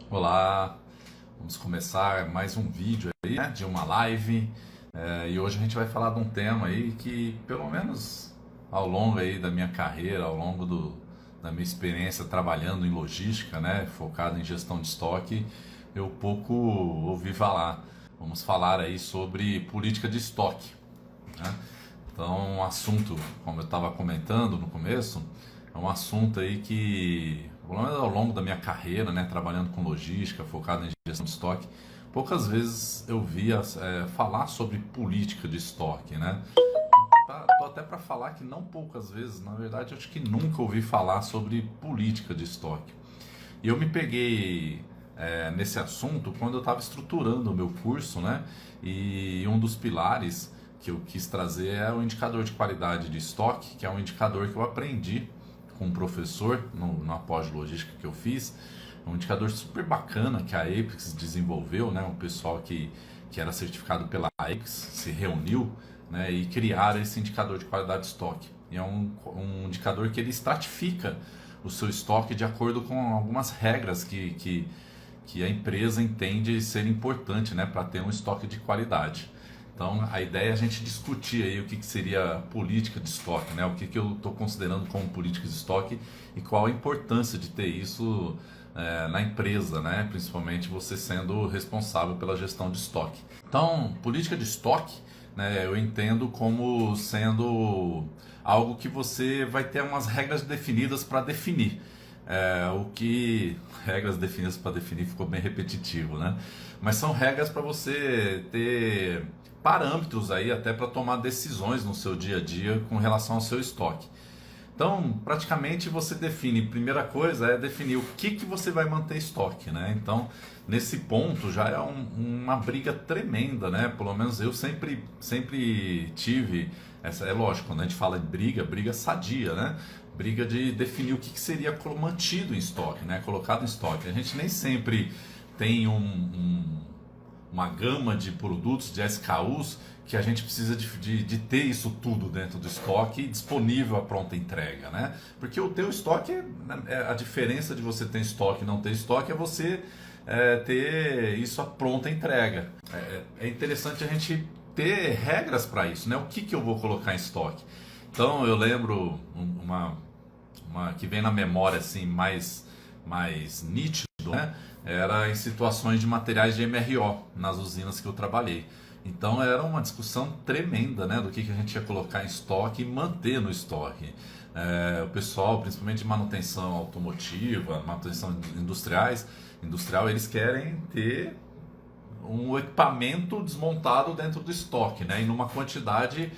Olá, vamos começar mais um vídeo aí, né, de uma live. E hoje a gente vai falar de um tema aí que, pelo menos ao longo aí da minha carreira, ao longo da minha experiência trabalhando em logística, né, focado em gestão de estoque, eu pouco ouvi falar. Vamos falar aí sobre política de estoque, né? Então, um assunto, como eu estava comentando no começo, é um assunto aí que, pelo menos ao longo da minha carreira, né, trabalhando com logística, focado em gestão de estoque, poucas vezes eu via falar sobre política de estoque, né? Tô até para falar que não poucas vezes, na verdade, eu acho que nunca ouvi falar sobre política de estoque. E eu me peguei nesse assunto quando eu estava estruturando o meu curso, né? E um dos pilares que eu quis trazer é o indicador de qualidade de estoque, que é um indicador que eu aprendi com um professor na pós-logística que eu fiz. Um indicador super bacana que a Apex desenvolveu, né? Um pessoal que era certificado pela Apex se reuniu, né? E criaram esse indicador de qualidade de estoque. E é um indicador que ele estratifica o seu estoque de acordo com algumas regras que a empresa entende ser importante, né, para ter um estoque de qualidade. Então, a ideia é a gente discutir aí o que seria política de estoque, né? O que eu estou considerando como política de estoque e qual a importância de ter isso na empresa, né? Principalmente você sendo responsável pela gestão de estoque. Então, política de estoque, né, eu entendo como sendo algo que você vai ter umas regras definidas para definir. O que regras definidas para definir ficou bem repetitivo, né? Mas são regras para você ter parâmetros aí até para tomar decisões no seu dia a dia com relação ao seu estoque. Então, praticamente você define, primeira coisa é definir o que você vai manter estoque, né? Então, nesse ponto já é uma briga tremenda, né? Pelo menos eu sempre tive essa, é lógico, quando a gente fala de briga sadia, né? Briga de definir o que seria mantido em estoque, né? Colocado em estoque. A gente nem sempre tem uma gama de produtos, de SKUs, que a gente precisa de ter isso tudo dentro do estoque disponível à pronta entrega, né? Porque o teu estoque, a diferença de você ter estoque e não ter estoque é você ter isso à pronta entrega. É interessante a gente ter regras para isso, né? O que eu vou colocar em estoque? Então eu lembro uma que vem na memória assim mais nítido, né? Era em situações de materiais de MRO nas usinas que eu trabalhei. Então era uma discussão tremenda, né, do que a gente ia colocar em estoque e manter no estoque. O pessoal, principalmente de manutenção automotiva, manutenção industrial, eles querem ter um equipamento desmontado dentro do estoque, né, e numa quantidade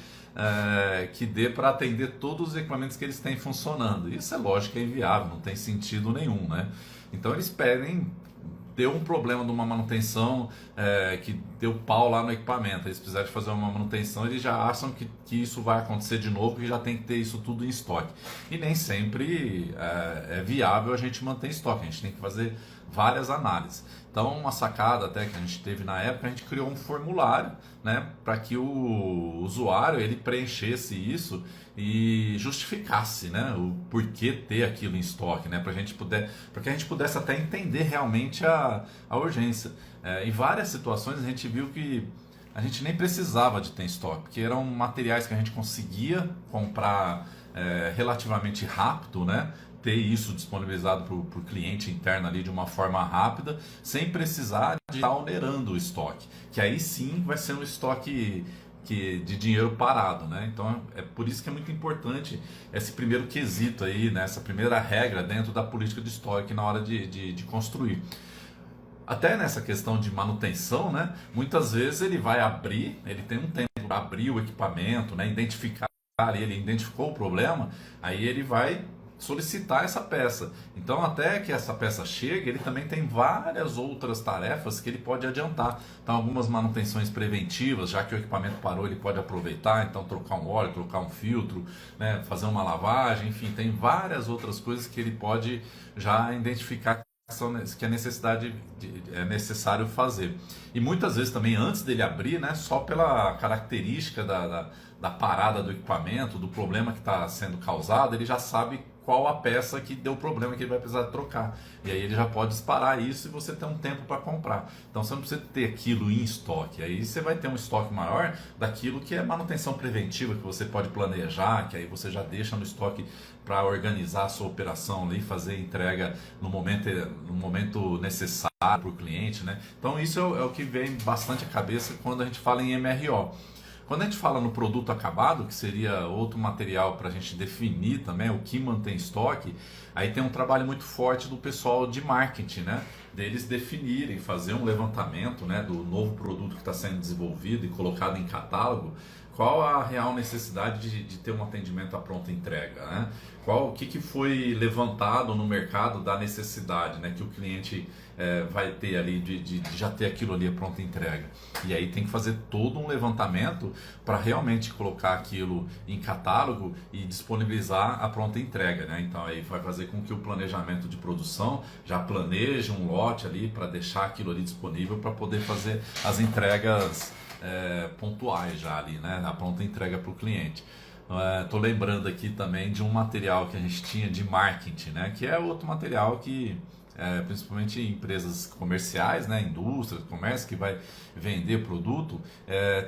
que dê para atender todos os equipamentos que eles têm funcionando. Isso é lógico que é inviável, não tem sentido nenhum, né? Então eles pedem, deu um problema de uma manutenção que deu pau lá no equipamento, eles precisam de fazer uma manutenção, eles já acham que isso vai acontecer de novo, que já tem que ter isso tudo em estoque. E nem sempre é viável a gente manter em estoque, a gente tem que fazer várias análises. Então, uma sacada até que a gente teve na época, a gente criou um formulário, né, para que o usuário ele preenchesse isso e justificasse, né, o porquê ter aquilo em estoque, né, para que a gente pudesse até entender realmente a urgência. Em várias situações a gente viu que a gente nem precisava de ter em estoque, porque eram materiais que a gente conseguia comprar relativamente rápido, né? Ter isso disponibilizado para o cliente interno ali de uma forma rápida, sem precisar de estar onerando o estoque, que aí sim vai ser um estoque de dinheiro parado, né? Então é por isso que é muito importante esse primeiro quesito aí, né? Essa primeira regra dentro da política de estoque na hora de construir. Até nessa questão de manutenção, né? Muitas vezes ele vai abrir, ele tem um tempo para abrir o equipamento, né? Identificar ele, identificou o problema, aí ele vai solicitar essa peça. Então, até que essa peça chegue, ele também tem várias outras tarefas que ele pode adiantar. Então, algumas manutenções preventivas, já que o equipamento parou, ele pode aproveitar, então trocar um óleo, trocar um filtro, né? Fazer uma lavagem, enfim, tem várias outras coisas que ele pode já identificar que é necessário fazer. E muitas vezes também antes dele abrir, né, só pela característica da parada do equipamento, do problema que está sendo causado, ele já sabe qual a peça que deu problema que ele vai precisar trocar. E aí ele já pode disparar isso e você tem um tempo para comprar. Então você não precisa ter aquilo em estoque. Aí você vai ter um estoque maior daquilo que é manutenção preventiva, que você pode planejar, que aí você já deixa no estoque para organizar a sua operação ali, fazer entrega no momento necessário para o cliente, né? Então isso é o que vem bastante à cabeça quando a gente fala em MRO. Quando a gente fala no produto acabado, que seria outro material para a gente definir também o que mantém estoque, aí tem um trabalho muito forte do pessoal de marketing, né? Deles definirem, fazer um levantamento, né, do novo produto que está sendo desenvolvido e colocado em catálogo, qual a real necessidade de ter um atendimento à pronta entrega, né? O que foi levantado no mercado da necessidade, né, que o cliente vai ter ali de já ter aquilo ali à pronta entrega. E aí tem que fazer todo um levantamento para realmente colocar aquilo em catálogo e disponibilizar a pronta entrega, né? Então aí vai fazer com que o planejamento de produção já planeje um lote ali para deixar aquilo ali disponível para poder fazer as entregas pontuais já ali, né? Na pronta entrega para o cliente. Estou lembrando aqui também de um material que a gente tinha de marketing, né? Que é outro material que principalmente empresas comerciais, né, indústrias, comércio que vai vender produto,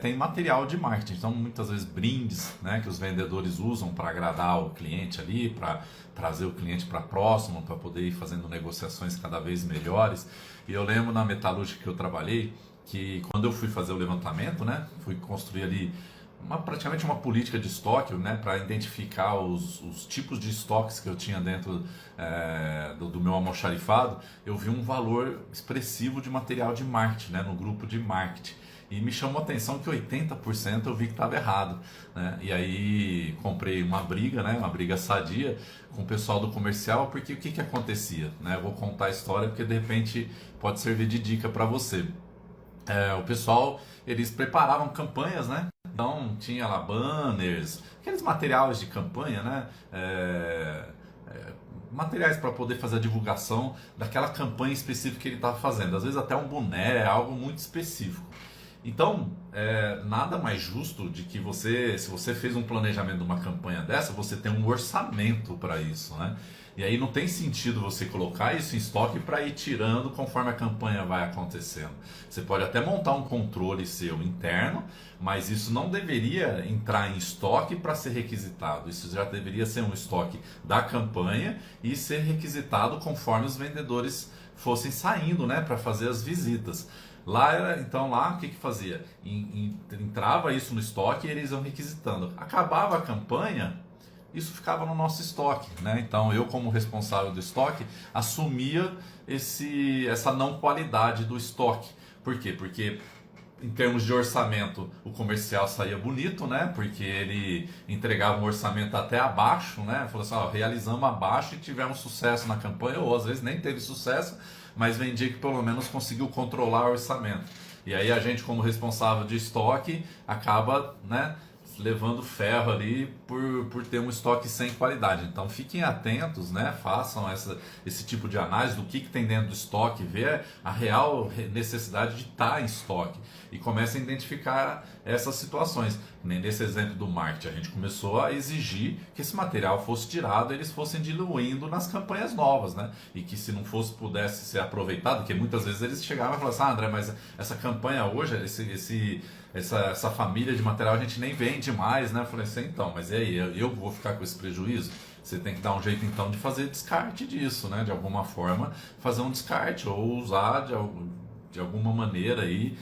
tem material de marketing. Então muitas vezes brindes, né, que os vendedores usam para agradar o cliente ali, para trazer o cliente para próximo, para poder ir fazendo negociações cada vez melhores. E eu lembro na metalúrgica que eu trabalhei, que quando eu fui fazer o levantamento, né, fui construir ali praticamente uma política de estoque, né, para identificar os tipos de estoques que eu tinha dentro do meu almoxarifado. Eu vi um valor expressivo de material de marketing, né, no grupo de marketing. E me chamou a atenção que 80% eu vi que estava errado, né? E aí comprei uma briga, né, uma briga sadia com o pessoal do comercial, porque o que acontecia? Né? Eu vou contar a história porque de repente pode servir de dica para você. O pessoal, eles preparavam campanhas, né? Então tinha lá banners, aqueles materiais de campanha, né? Materiais para poder fazer a divulgação daquela campanha específica que ele estava fazendo. Às vezes até um boné, algo muito específico. Então, nada mais justo de que você, se você fez um planejamento de uma campanha dessa, você tem um orçamento para isso, né? E aí não tem sentido você colocar isso em estoque para ir tirando conforme a campanha vai acontecendo. Você pode até montar um controle seu interno, mas isso não deveria entrar em estoque para ser requisitado. Isso já deveria ser um estoque da campanha e ser requisitado conforme os vendedores fossem saindo, né, para fazer as visitas. Então lá o que fazia? Entrava isso no estoque e eles iam requisitando. Acabava a campanha, isso ficava no nosso estoque, né? Então eu, como responsável do estoque, assumia essa não qualidade do estoque. Por quê? Porque em termos de orçamento o comercial saía bonito, né? Porque ele entregava um orçamento até abaixo, né? Falou assim, ó, realizamos abaixo e tivemos sucesso na campanha, ou às vezes nem teve sucesso, mas vendia que pelo menos conseguiu controlar o orçamento. E aí a gente, como responsável de estoque, acaba, né, levando ferro ali por ter um estoque sem qualidade. Então fiquem atentos, né? Façam esse tipo de análise do que tem dentro do estoque, ver a real necessidade de estar em estoque e comecem a identificar essas situações. Nesse exemplo do marketing, a gente começou a exigir que esse material fosse tirado, eles fossem diluindo nas campanhas novas, né? E que se não pudesse ser aproveitado, porque muitas vezes eles chegavam e falavam assim, André, mas essa campanha hoje, essa família de material a gente nem vende mais, né? Eu falei assim, então, mas e aí, eu vou ficar com esse prejuízo? Você tem que dar um jeito então de fazer descarte disso, né? De alguma forma fazer um descarte ou usar de alguma maneira aí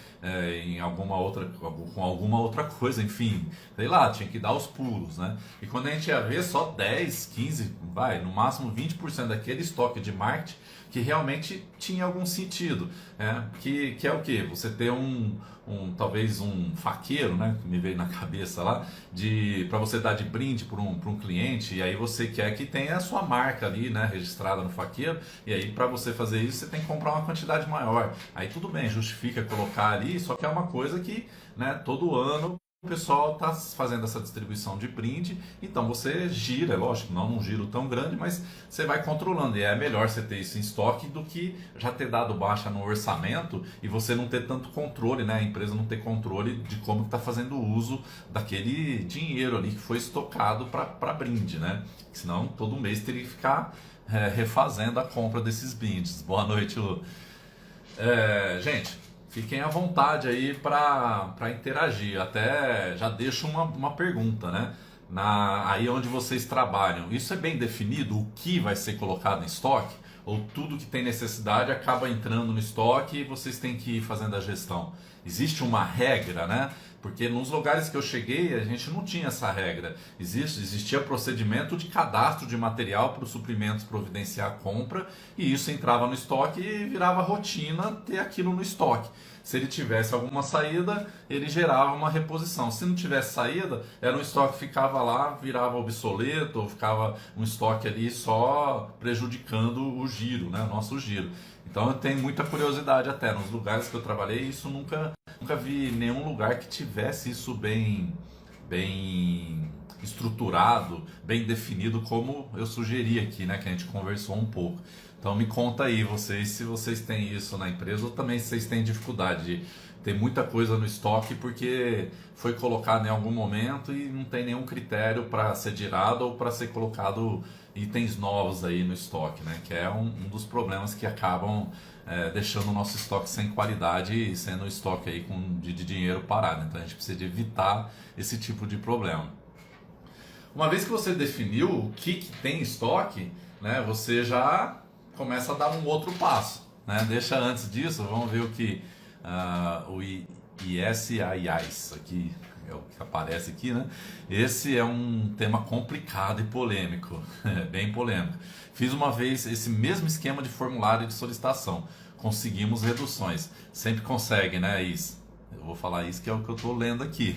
com alguma outra coisa, enfim, sei lá, tinha que dar os pulos, né? E quando a gente ia ver, só 10, 15, no máximo 20% daquele estoque de marketing que realmente tinha algum sentido, que é o que? Você ter talvez um faqueiro, né, que me veio na cabeça lá, para você dar de brinde para um cliente, e aí você quer que tenha a sua marca ali, né, registrada no faqueiro, e aí para você fazer isso você tem que comprar uma quantidade maior. Aí tudo bem, justifica colocar ali, só que é uma coisa que, né, todo ano o pessoal está fazendo essa distribuição de brinde, então você gira, lógico, não num giro tão grande, mas você vai controlando. E é melhor você ter isso em estoque do que já ter dado baixa no orçamento e você não ter tanto controle, né? A empresa não ter controle de como está fazendo uso daquele dinheiro ali que foi estocado para brinde, né? Senão todo mês teria que ficar refazendo a compra desses brindes. Boa noite, Lu. Gente, fiquem à vontade aí para interagir. Até já deixo uma pergunta, né? Aí onde vocês trabalham, isso é bem definido o que vai ser colocado em estoque? Ou tudo que tem necessidade acaba entrando no estoque e vocês têm que ir fazendo a gestão? Existe uma regra, né? Porque nos lugares que eu cheguei a gente não tinha essa regra. Existia procedimento de cadastro de material para os suprimentos providenciar a compra e isso entrava no estoque e virava rotina ter aquilo no estoque. Se ele tivesse alguma saída, ele gerava uma reposição. Se não tivesse saída, era um estoque que ficava lá, virava obsoleto, ou ficava um estoque ali só prejudicando o giro, né? O nosso giro. Então eu tenho muita curiosidade até. Nos lugares que eu trabalhei, isso nunca vi nenhum lugar que tivesse isso bem estruturado, bem definido, como eu sugeri aqui, né? Que a gente conversou um pouco. Então me conta aí vocês se vocês têm isso na empresa ou também se vocês têm dificuldade de ter muita coisa no estoque porque foi colocado em algum momento e não tem nenhum critério para ser tirado ou para ser colocado itens novos aí no estoque, né? Que é um dos problemas que acabam deixando o nosso estoque sem qualidade e sendo estoque aí de dinheiro parado. Então a gente precisa de evitar esse tipo de problema. Uma vez que você definiu o que tem em estoque, né? Você já começa a dar um outro passo, né? Deixa antes disso, vamos ver o que o ISAIs aqui é o que aparece aqui, né? Esse é um tema complicado e polêmico, bem polêmico. Fiz uma vez esse mesmo esquema de formulário de solicitação, conseguimos reduções. Sempre consegue, né, Is? Eu vou falar isso que é o que eu estou lendo aqui.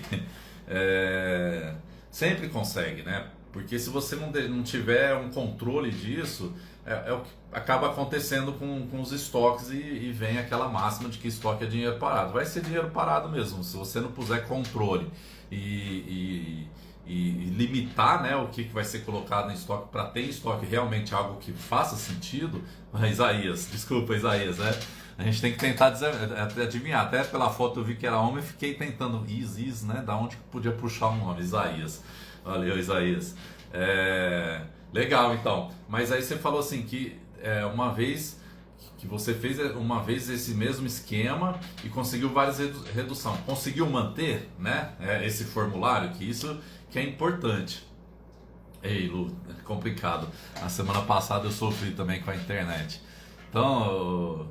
Sempre consegue, né? Porque se você não tiver um controle disso, é o que acaba acontecendo com os estoques e vem aquela máxima de que estoque é dinheiro parado. Vai ser dinheiro parado mesmo, se você não puser controle e limitar, né, o que vai ser colocado em estoque para ter em estoque realmente algo que faça sentido. Desculpa Isaías, né? A gente tem que tentar adivinhar. Até pela foto eu vi que era homem e fiquei tentando, né? Da onde que podia puxar o nome? Isaías. Valeu, Isaías. Legal, então. Mas aí você falou assim que uma vez que você fez esse mesmo esquema e conseguiu várias redução. Conseguiu manter, né? Esse formulário, que isso que é importante. Ei, Lu, é complicado. Na semana passada eu sofri também com a internet. Então,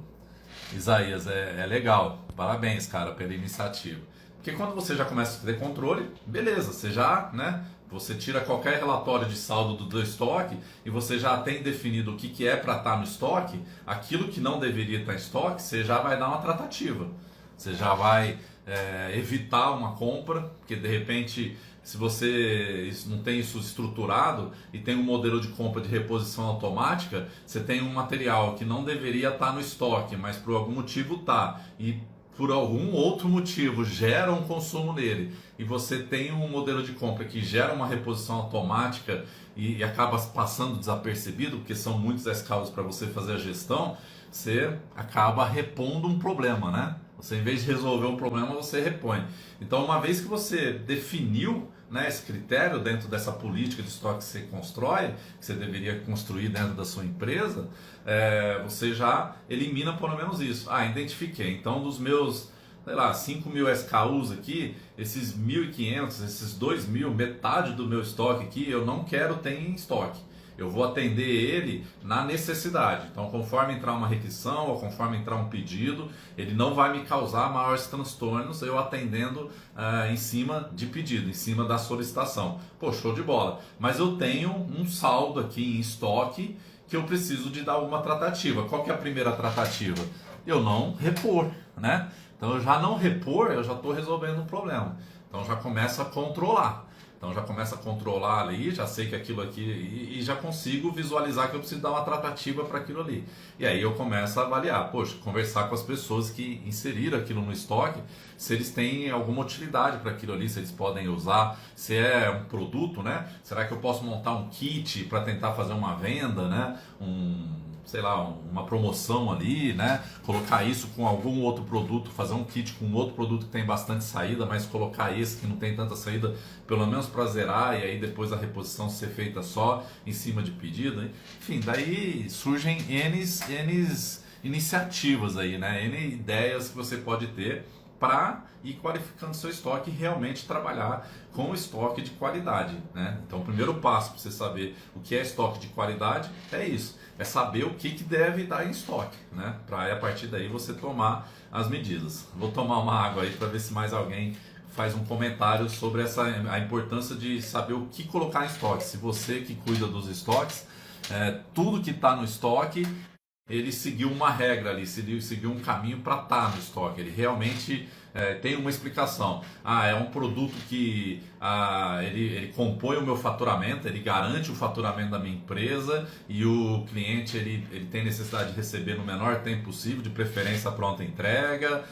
Isaías, é legal. Parabéns, cara, pela iniciativa. Porque quando você já começa a ter controle, beleza, você já, né? Você tira qualquer relatório de saldo do estoque e você já tem definido o que é para estar no estoque, aquilo que não deveria estar em estoque, você já vai dar uma tratativa. Você já vai evitar uma compra, porque de repente, se você não tem isso estruturado e tem um modelo de compra de reposição automática, você tem um material que não deveria estar no estoque, mas por algum motivo está, e por algum outro motivo gera um consumo nele, e você tem um modelo de compra que gera uma reposição automática e acaba passando desapercebido, porque são muitos SKUs para você fazer a gestão, você acaba repondo um problema, né? Você, em vez de resolver um problema, você repõe. Então, uma vez que você definiu, né, esse critério dentro dessa política de estoque que você constrói, que você deveria construir dentro da sua empresa, você já elimina pelo menos isso. Identifiquei. Então, dos meus, sei lá, 5.000 SKUs aqui, esses 1.500, esses 2.000, metade do meu estoque aqui, eu não quero ter em estoque. Eu vou atender ele na necessidade. Então, conforme entrar uma requisição ou conforme entrar um pedido, ele não vai me causar maiores transtornos eu atendendo em cima de pedido, em cima da solicitação. Pô, show de bola. Mas eu tenho um saldo aqui em estoque que eu preciso de dar uma tratativa. Qual que é a primeira tratativa? Eu não repor, né? Então, eu já não repor, eu já estou resolvendo um problema. Então, já começo a controlar. Então já começa a controlar ali, já sei que aquilo aqui e já consigo visualizar que eu preciso dar uma tratativa para aquilo ali. E aí eu começo a avaliar, poxa, conversar com as pessoas que inseriram aquilo no estoque, se eles têm alguma utilidade para aquilo ali, se eles podem usar, se é um produto, né? Será que eu posso montar um kit para tentar fazer uma venda, né? Sei lá, uma promoção ali, né? Colocar isso com algum outro produto, fazer um kit com outro produto que tem bastante saída, mas colocar esse que não tem tanta saída, pelo menos para zerar, e aí depois a reposição ser feita só em cima de pedido. Enfim, daí surgem N iniciativas aí, né? N ideias que você pode ter para ir qualificando seu estoque e realmente trabalhar com estoque de qualidade, né? Então, o primeiro passo para você saber o que é estoque de qualidade é isso, é saber o que deve dar em estoque, né? Para a partir daí você tomar as medidas. Vou tomar uma água aí para ver se mais alguém faz um comentário sobre a importância de saber o que colocar em estoque. Se você que cuida dos estoques, tudo que está no estoque, ele seguiu uma regra ali, seguiu um caminho para estar no estoque. Ele realmente tem uma explicação. É um produto que ele compõe o meu faturamento, ele garante o faturamento da minha empresa e o cliente ele tem necessidade de receber no menor tempo possível, de preferência a pronta entrega.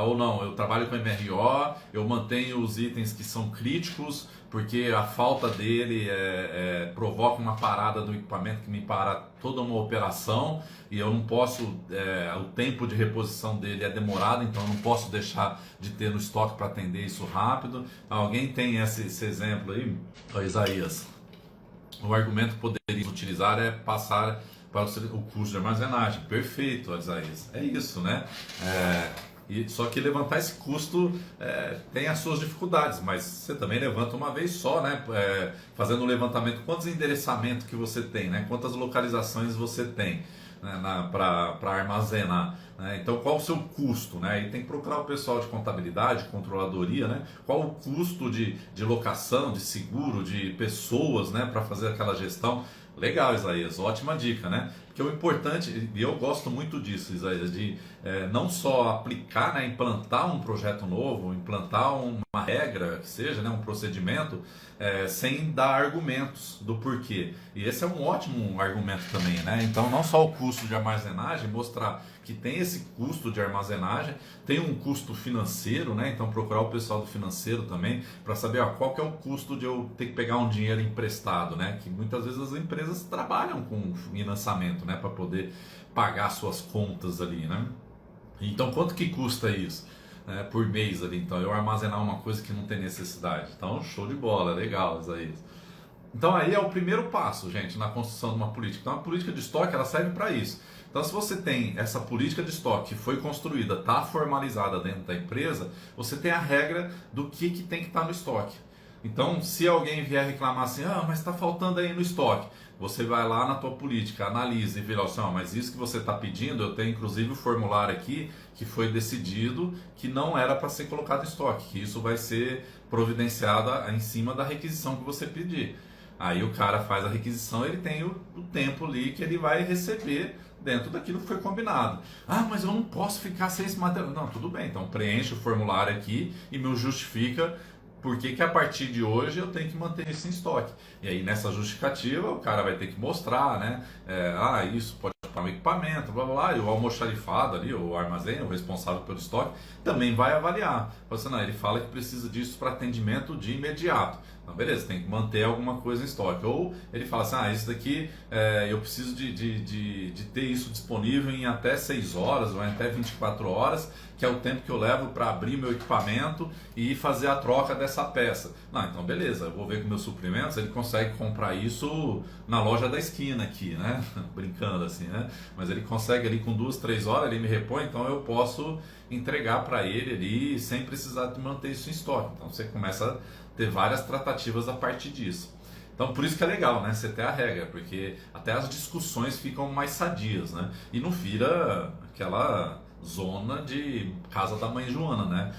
Ou não, eu trabalho com MRO, eu mantenho os itens que são críticos, porque a falta dele provoca uma parada do equipamento que me para toda uma operação e eu não posso, o tempo de reposição dele é demorado, então eu não posso deixar de ter no estoque para atender isso rápido. Alguém tem esse exemplo aí? Isaías, o argumento que poderia utilizar é passar para o custo de armazenagem. Perfeito, Isaías, é isso, né? Só que levantar esse custo tem as suas dificuldades, mas você também levanta uma vez só, né? Fazendo um levantamento, quantos endereçamentos que você tem, né? Quantas localizações você tem, né? Para armazenar, né? Então qual o seu custo, né? E tem que procurar o pessoal de contabilidade, controladoria, né? Qual o custo de locação, de seguro, de pessoas, né? Para fazer aquela gestão. Legal, Isaías, ótima dica, né? Porque o importante, e eu gosto muito disso, Isaías, de não só aplicar, né, implantar um projeto novo, implantar uma regra, que seja, né, um procedimento, sem dar argumentos do porquê. E esse é um ótimo argumento também, né? Então, não só o custo de armazenagem, mostrar que tem esse custo de armazenagem, tem um custo financeiro, né? Então, procurar o pessoal do financeiro também, para saber qual que é o custo de eu ter que pegar um dinheiro emprestado, né? Que muitas vezes as empresas trabalham com financiamento, né, para poder pagar suas contas ali, né? Então, quanto que custa isso, né, por mês ali? Então, eu armazenar uma coisa que não tem necessidade. Então, show de bola, legal, Isaías. Então, aí é o primeiro passo, gente, na construção de uma política. Então, a política de estoque, ela serve para isso. Então, se você tem essa política de estoque que foi construída, está formalizada dentro da empresa, você tem a regra do que tem que estar no estoque. Então, se alguém vier reclamar assim, mas está faltando aí no estoque, você vai lá na tua política, analisa e vê assim, mas isso que você está pedindo, eu tenho inclusive o formulário aqui que foi decidido que não era para ser colocado em estoque, que isso vai ser providenciado em cima da requisição que você pedir. Aí o cara faz a requisição, ele tem o tempo ali que ele vai receber dentro daquilo que foi combinado. Mas eu não posso ficar sem esse material. Não, tudo bem, então preenche o formulário aqui e me justifica por que a partir de hoje eu tenho que manter isso em estoque. E aí nessa justificativa o cara vai ter que mostrar, né? Isso pode para um equipamento, blá blá blá, e o almoxarifado ali, o armazém, o responsável pelo estoque, também vai avaliar. Ele fala que precisa disso para atendimento de imediato. Então, beleza, tem que manter alguma coisa em estoque. Ou ele fala assim, isso daqui eu preciso de ter isso disponível em até 6 horas ou em até 24 horas, que é o tempo que eu levo para abrir meu equipamento e fazer a troca dessa peça. Então beleza, eu vou ver com meus suprimentos, ele consegue comprar isso na loja da esquina aqui, né? Brincando assim, né? Mas ele consegue ali com 2, 3 horas, ele me repõe, então eu posso entregar para ele ali sem precisar de manter isso em estoque. Então você começa a ter várias tratativas a partir disso. Então por isso que é legal, né? Você ter a regra, porque até as discussões ficam mais sadias, né? E não vira aquela zona de casa da mãe Joana, né?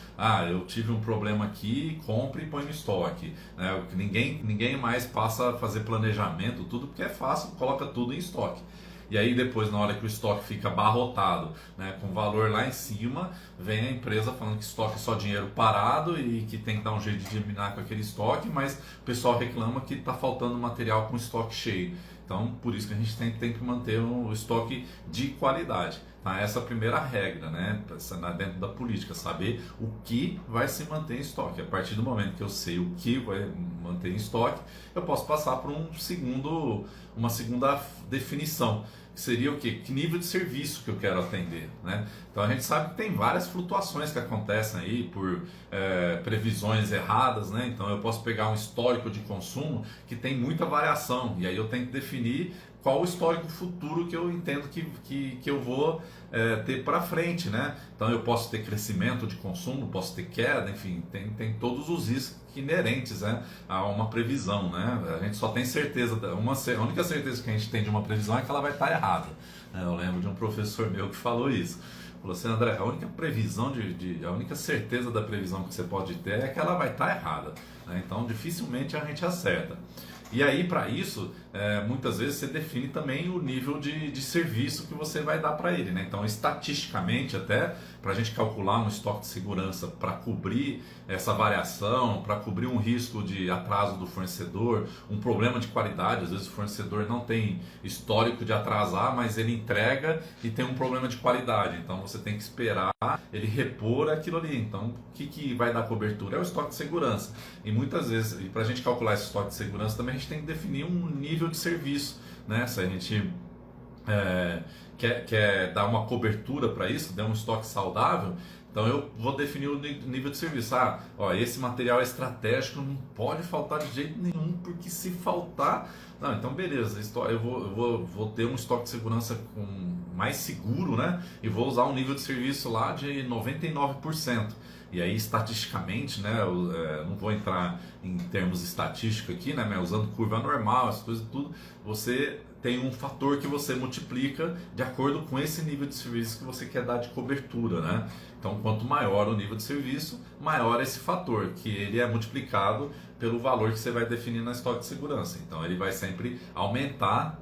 Eu tive um problema aqui, compre e põe no estoque, né? Ninguém mais passa a fazer planejamento, tudo porque é fácil, coloca tudo em estoque. E aí depois, na hora que o estoque fica abarrotado, né, com valor lá em cima, vem a empresa falando que estoque é só dinheiro parado e que tem que dar um jeito de terminar com aquele estoque, mas o pessoal reclama que está faltando material com estoque cheio. Então, por isso que a gente tem que manter o estoque de qualidade. Tá? Essa é a primeira regra, né? Dentro da política, saber o que vai se manter em estoque. A partir do momento que eu sei o que vai manter em estoque, eu posso passar por uma segunda definição, que seria o quê? Que nível de serviço que eu quero atender, né? Então a gente sabe que tem várias flutuações que acontecem aí por previsões erradas, né? Então eu posso pegar um histórico de consumo que tem muita variação e aí eu tenho que definir qual o histórico futuro que eu entendo que eu vou ter para frente, né? Então eu posso ter crescimento de consumo, posso ter queda, enfim, tem todos os riscos inerentes, né, a uma previsão, né? A gente só tem certeza, a única certeza que a gente tem de uma previsão é que ela vai estar errada. Eu lembro de um professor meu que falou isso. Falou assim, André, a única previsão a única certeza da previsão que você pode ter é que ela vai estar errada, né? Então dificilmente a gente acerta. E aí, para isso, muitas vezes você define também o nível de serviço que você vai dar para ele, né? Então, estatisticamente, até para a gente calcular um estoque de segurança para cobrir essa variação, para cobrir um risco de atraso do fornecedor, um problema de qualidade, às vezes o fornecedor não tem histórico de atrasar, mas ele entrega e tem um problema de qualidade. Então, você tem que esperar ele repor aquilo ali. Então, o que vai dar cobertura? É o estoque de segurança. E muitas vezes, e para a gente calcular esse estoque de segurança também, a gente tem que definir um nível de serviço, né? Se a gente quer dar uma cobertura para isso, dar um estoque saudável, então eu vou definir o nível de serviço. Esse material é estratégico, não pode faltar de jeito nenhum, porque se faltar, não, então beleza, eu vou ter um estoque de segurança mais seguro, né? E vou usar um nível de serviço lá de 99%. E aí, estatisticamente, né, eu não vou entrar em termos estatísticos aqui, né, mas usando curva normal, essas coisas tudo, você tem um fator que você multiplica de acordo com esse nível de serviço que você quer dar de cobertura, né? Então, quanto maior o nível de serviço, maior esse fator, que ele é multiplicado pelo valor que você vai definir na estoque de segurança. Então, ele vai sempre aumentar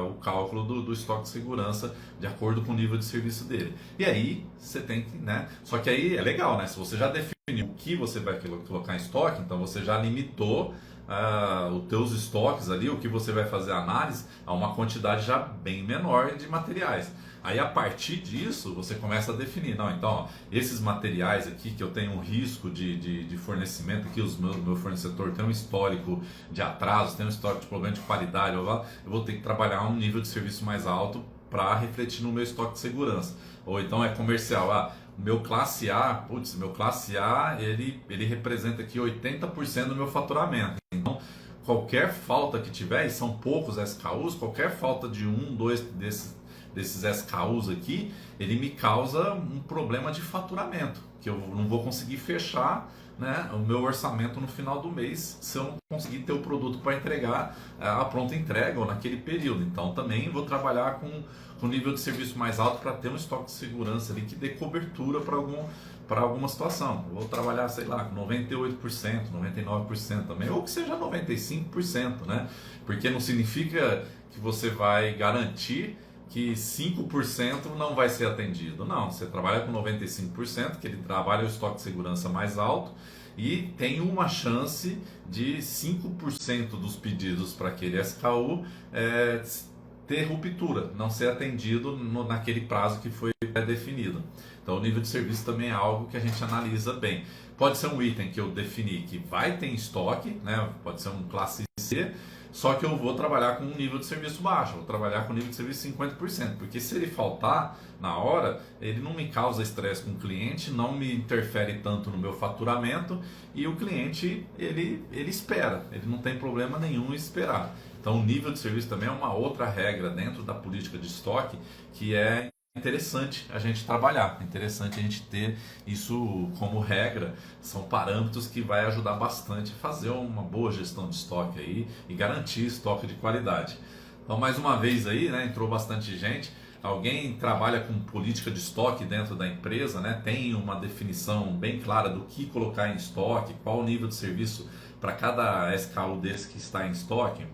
o cálculo do estoque de segurança de acordo com o nível de serviço dele. E aí, você tem que, né? Só que aí é legal, né? Se você já definiu o que você vai colocar em estoque, então você já limitou os teus estoques ali, o que você vai fazer a análise, a uma quantidade já bem menor de materiais. Aí a partir disso você começa a definir, não, então esses materiais aqui que eu tenho um risco de fornecimento, que meu fornecedor tem um histórico de atraso, tem um histórico de problema de qualidade, eu vou ter que trabalhar um nível de serviço mais alto para refletir no meu estoque de segurança. Ou então é comercial, meu classe A, ele representa aqui 80% do meu faturamento. Então, qualquer falta que tiver, e são poucos SKUs, qualquer falta de dois desses SKUs aqui, ele me causa um problema de faturamento, que eu não vou conseguir fechar, né, o meu orçamento no final do mês se eu não conseguir ter o produto para entregar a pronta entrega ou naquele período. Então também vou trabalhar com nível de serviço mais alto para ter um estoque de segurança ali que dê cobertura para alguma situação. Eu vou trabalhar, sei lá, com 98%, 99% também, ou que seja 95%, né? Porque não significa que você vai garantir que 5% não vai ser atendido. Não, você trabalha com 95%, que ele trabalha o estoque de segurança mais alto e tem uma chance de 5% dos pedidos para aquele SKU ter ruptura, não ser atendido naquele prazo que foi definido. Então o nível de serviço também é algo que a gente analisa bem. Pode ser um item que eu defini que vai ter em estoque, né? Pode ser um classe C, só que eu vou trabalhar com um nível de serviço baixo, vou trabalhar com um nível de serviço 50%, porque se ele faltar na hora, ele não me causa estresse com o cliente, não me interfere tanto no meu faturamento e o cliente, ele espera, ele não tem problema nenhum em esperar. Então o nível de serviço também é uma outra regra dentro da política de estoque que é interessante a gente trabalhar, é interessante a gente ter isso como regra, são parâmetros que vai ajudar bastante a fazer uma boa gestão de estoque aí e garantir estoque de qualidade. Então mais uma vez aí, né, entrou bastante gente, alguém trabalha com política de estoque dentro da empresa, né, tem uma definição bem clara do que colocar em estoque, qual o nível de serviço para cada SKU desse que está em estoque?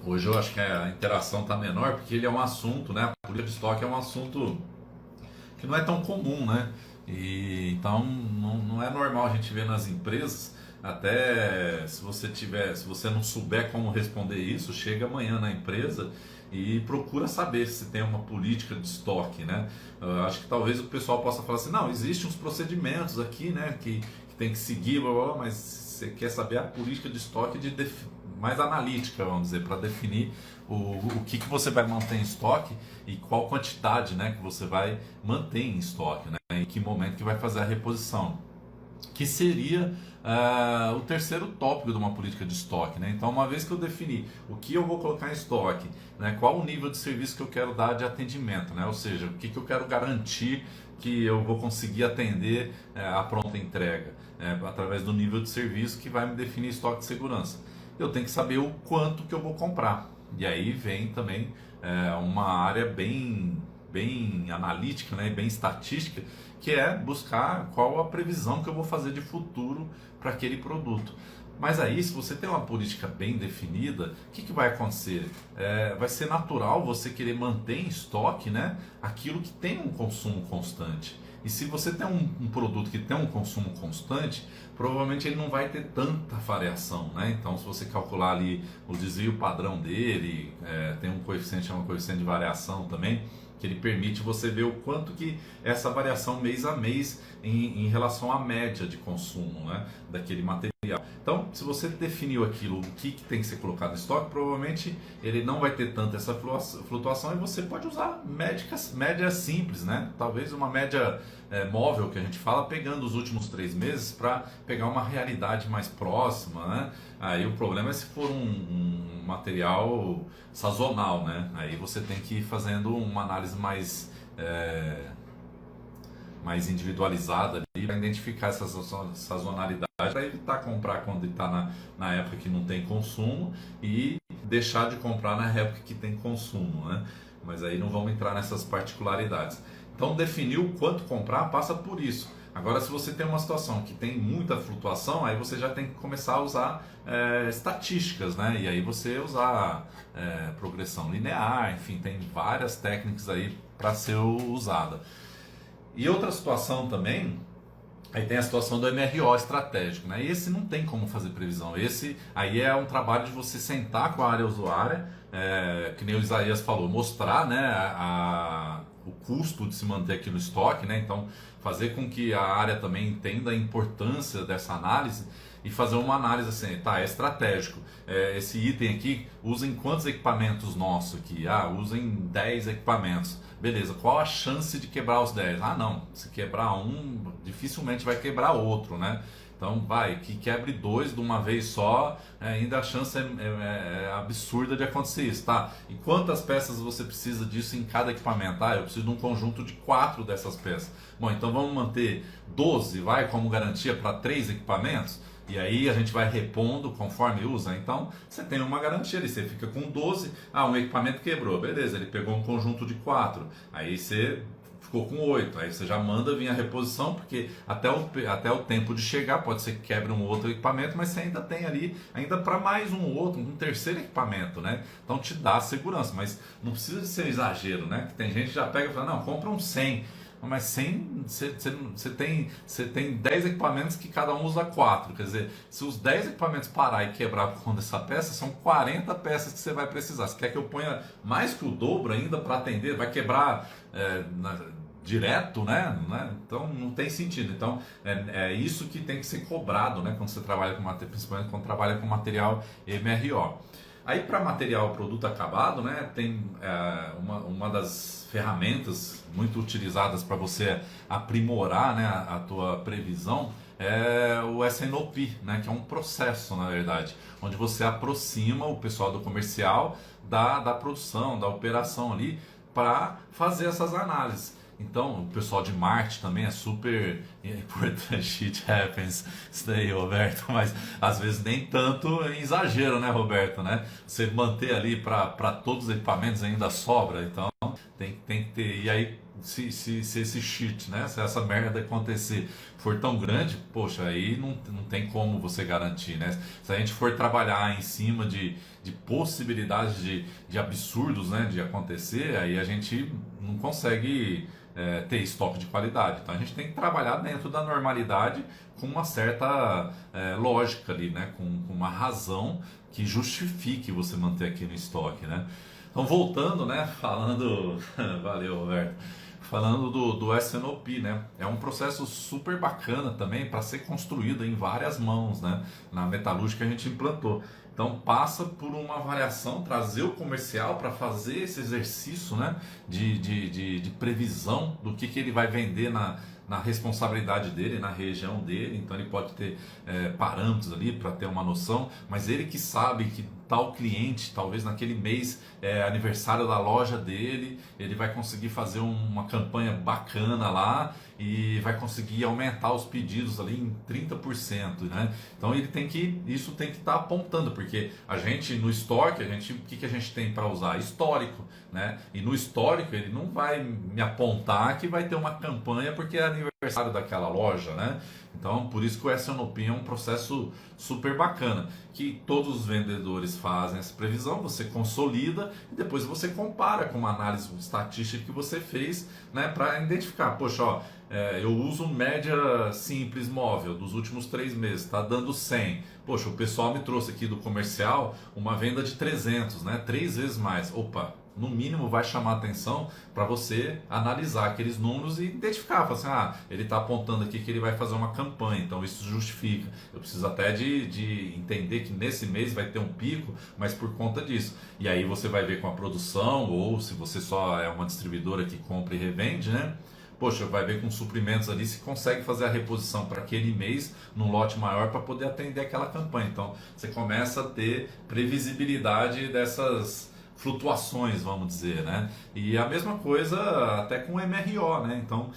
Hoje eu acho que a interação está menor porque ele é um assunto, né? A política de estoque é um assunto que não é tão comum, né? E então não é normal a gente ver nas empresas, até se você não souber como responder isso, chega amanhã na empresa e procura saber se tem uma política de estoque, né? Eu acho que talvez o pessoal possa falar assim, não, existem uns procedimentos aqui, né, que tem que seguir, blá, blá, blá, mas você quer saber a política de estoque mais analítica, vamos dizer, para definir o que você vai manter em estoque e qual quantidade, né, que você vai manter em estoque, né, em que momento que vai fazer a reposição, que seria o terceiro tópico de uma política de estoque, né? Então, uma vez que eu defini o que eu vou colocar em estoque, né, qual o nível de serviço que eu quero dar de atendimento, né? Ou seja, o que eu quero garantir que eu vou conseguir atender a pronta entrega, através do nível de serviço que vai me definir estoque de segurança. Eu tenho que saber o quanto que eu vou comprar. E aí vem também uma área bem analítica, né, bem estatística, que é buscar qual a previsão que eu vou fazer de futuro para aquele produto. Mas aí, se você tem uma política bem definida, o que vai acontecer? Vai ser natural você querer manter em estoque, né, aquilo que tem um consumo constante. E se você tem um produto que tem um consumo constante, provavelmente ele não vai ter tanta variação, né? Então, se você calcular ali o desvio padrão dele, tem um coeficiente, chama coeficiente de variação também, que ele permite você ver o quanto que essa variação mês a mês em relação à média de consumo, né, daquele material. Então, se você definiu aquilo, o que tem que ser colocado em estoque, provavelmente ele não vai ter tanta essa flutuação e você pode usar médias simples, né? Talvez uma média móvel que a gente fala, pegando os últimos 3 meses para pegar uma realidade mais próxima, né? Aí o problema é se for um material sazonal, né? Aí você tem que ir fazendo uma análise mais individualizada ali para identificar essa sazonalidade, para evitar comprar quando está na época que não tem consumo e deixar de comprar na época que tem consumo, né? Mas aí não vamos entrar nessas particularidades. Então, definir o quanto comprar passa por isso. Agora, se você tem uma situação que tem muita flutuação, aí você já tem que começar a usar estatísticas, né? E aí você usar progressão linear, enfim, tem várias técnicas aí para ser usada. E outra situação também, aí tem a situação do MRO estratégico, né? Esse não tem como fazer previsão. Esse aí é um trabalho de você sentar com a área usuária, que nem o Isaías falou, mostrar, né, o custo de se manter aqui no estoque, né? Então, fazer com que a área também entenda a importância dessa análise e fazer uma análise assim, tá, é estratégico. Esse item aqui usa em quantos equipamentos nossos aqui? Usa em 10 equipamentos. Beleza, qual a chance de quebrar os 10? Não, se quebrar um, dificilmente vai quebrar outro, né? Então que quebre 2 de uma vez só, ainda a chance é absurda de acontecer isso, tá? E quantas peças você precisa disso em cada equipamento? Eu preciso de um conjunto de 4 dessas peças. Bom, então vamos manter 12, como garantia para 3 equipamentos? E aí a gente vai repondo conforme usa. Então você tem uma garantia ali, você fica com 12, um equipamento quebrou, beleza, ele pegou um conjunto de 4, aí você ficou com 8, aí você já manda vir a reposição, porque até o tempo de chegar, pode ser que quebre um outro equipamento, mas você ainda tem ali, ainda para mais um outro, um terceiro equipamento, né? Então te dá segurança, mas não precisa de ser exagero, né? Que tem gente que já pega e fala, não, compra um 100, mas 100, você tem 10 equipamentos que cada um usa 4, quer dizer, se os 10 equipamentos parar e quebrar por conta dessa peça, são 40 peças que você vai precisar. Você quer que eu ponha mais que o dobro ainda para atender? Vai quebrar direto, né? Então não tem sentido. Então é isso que tem que ser cobrado, né? Quando você trabalha principalmente quando trabalha com material MRO. Aí para material produto acabado, né, tem uma das ferramentas muito utilizadas para você aprimorar, né, a tua previsão é o SNOP, né, que é um processo, na verdade, onde você aproxima o pessoal do comercial da produção, da operação ali, para fazer essas análises. Então, o pessoal de marketing também é super importante. Shit happens, isso daí, Roberto, mas às vezes nem tanto em exagero, né, Roberto, né? Você manter ali para todos os equipamentos ainda sobra, então Tem que ter. E aí, se esse shit, né? Se essa merda acontecer for tão grande, poxa, aí não tem como você garantir, né? Se a gente for trabalhar em cima de possibilidades de absurdos, né? De acontecer, aí a gente não consegue ter estoque de qualidade. Então a gente tem que trabalhar dentro da normalidade com uma certa lógica ali, né? Com uma razão que justifique você manter aqui no estoque, né? Então voltando, né? Falando, valeu, Roberto. Falando do S&OP, né? É um processo super bacana também para ser construído em várias mãos, né? Na metalúrgica que a gente implantou. Então passa por uma avaliação, trazer o comercial para fazer esse exercício, né, de previsão do que ele vai vender na responsabilidade dele, na região dele. Então ele pode ter parâmetros ali para ter uma noção, mas ele que sabe que tal cliente, talvez naquele mês aniversário da loja dele, ele vai conseguir fazer uma campanha bacana lá e vai conseguir aumentar os pedidos ali em 30%, né? Então isso tem que estar apontando, porque a gente no estoque, o que a gente tem para usar? Histórico, né? E no histórico ele não vai me apontar que vai ter uma campanha porque é aniversário daquela loja, né? Então, por isso que o S&OP é um processo super bacana, que todos os vendedores fazem essa previsão, você consolida e depois você compara com uma análise estatística que você fez, né, para identificar, poxa, ó, eu uso média simples móvel dos últimos 3 meses, está dando 100. Poxa, o pessoal me trouxe aqui do comercial uma venda de 300, né, 3 vezes mais. Opa, no mínimo vai chamar atenção para você analisar aqueles números e identificar, falar assim, ele está apontando aqui que ele vai fazer uma campanha, então isso justifica. Eu preciso até de entender que nesse mês vai ter um pico, mas por conta disso. E aí você vai ver com a produção, ou se você só é uma distribuidora que compra e revende, né? Poxa, vai ver com suprimentos ali se consegue fazer a reposição para aquele mês num lote maior para poder atender aquela campanha. Então você começa a ter previsibilidade dessas flutuações, vamos dizer, né? E a mesma coisa até com o MRO, né? Então,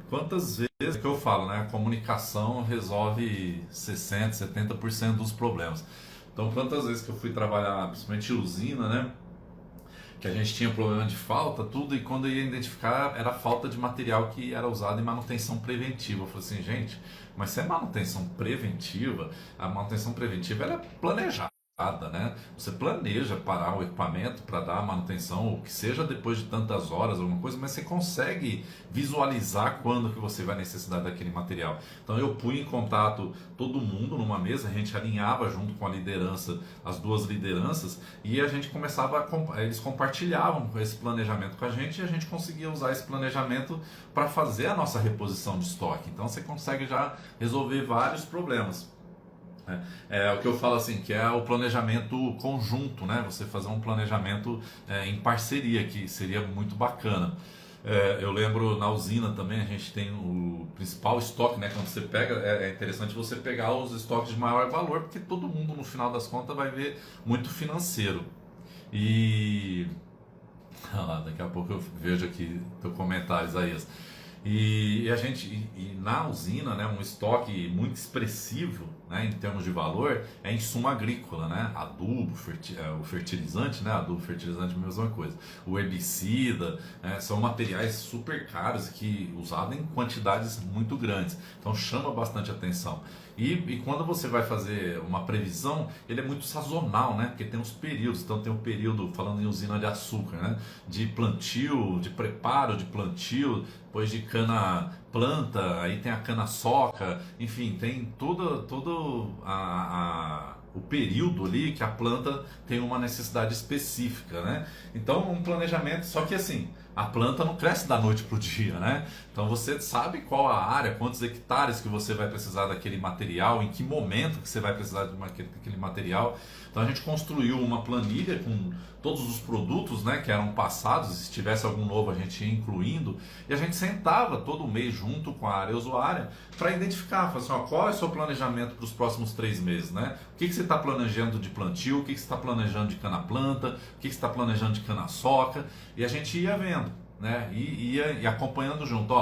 quantas vezes que eu falo, né? A comunicação resolve 60%, 70% dos problemas. Então, quantas vezes que eu fui trabalhar, principalmente em usina, né? Que a gente tinha problema de falta, tudo, e quando eu ia identificar era falta de material que era usado em manutenção preventiva. Eu falei assim, gente, mas se é manutenção preventiva, a manutenção preventiva ela é planejada. Né? Você planeja parar o equipamento para dar manutenção, ou que seja depois de tantas horas, alguma coisa, mas você consegue visualizar quando que você vai necessitar daquele material. Então eu pus em contato todo mundo numa mesa, a gente alinhava junto com a liderança, as duas lideranças, e a gente começava eles compartilhavam esse planejamento com a gente e a gente conseguia usar esse planejamento para fazer a nossa reposição de estoque. Então você consegue já resolver vários problemas. É o que eu falo assim, que é o planejamento conjunto, né? Você fazer um planejamento em parceria, que seria muito bacana. Eu lembro na usina também, a gente tem o principal estoque, né? Quando você pega, é interessante você pegar os estoques de maior valor, porque todo mundo no final das contas vai ver muito financeiro. E daqui a pouco eu vejo aqui teu comentário, Isaías. E a gente, na usina, né, um estoque muito expressivo, né, em termos de valor, é insumo agrícola, né, adubo, o fertilizante, né, adubo, fertilizante, mesma coisa, o herbicida, são materiais super caros que usados em quantidades muito grandes, então chama bastante atenção. E quando você vai fazer uma previsão, ele é muito sazonal, né? Porque tem os períodos. Então tem o período, falando em usina de açúcar, né? De plantio, de preparo de plantio, depois de cana planta, aí tem a cana soca, enfim, tem todo o período ali que a planta tem uma necessidade específica, né? Então um planejamento, só que assim, a planta não cresce da noite para o dia, né? Então você sabe qual a área, quantos hectares que você vai precisar daquele material, em que momento que você vai precisar daquele material. Então a gente construiu uma planilha com todos os produtos, né, que eram passados, e se tivesse algum novo a gente ia incluindo, e a gente sentava todo mês junto com a área usuária para identificar, assim, qual é o seu planejamento para os próximos 3 meses, né? O que você está planejando de plantio, o que você está planejando de cana-planta, o que você está planejando de cana-soca, e a gente ia vendo, né? E ia acompanhando junto,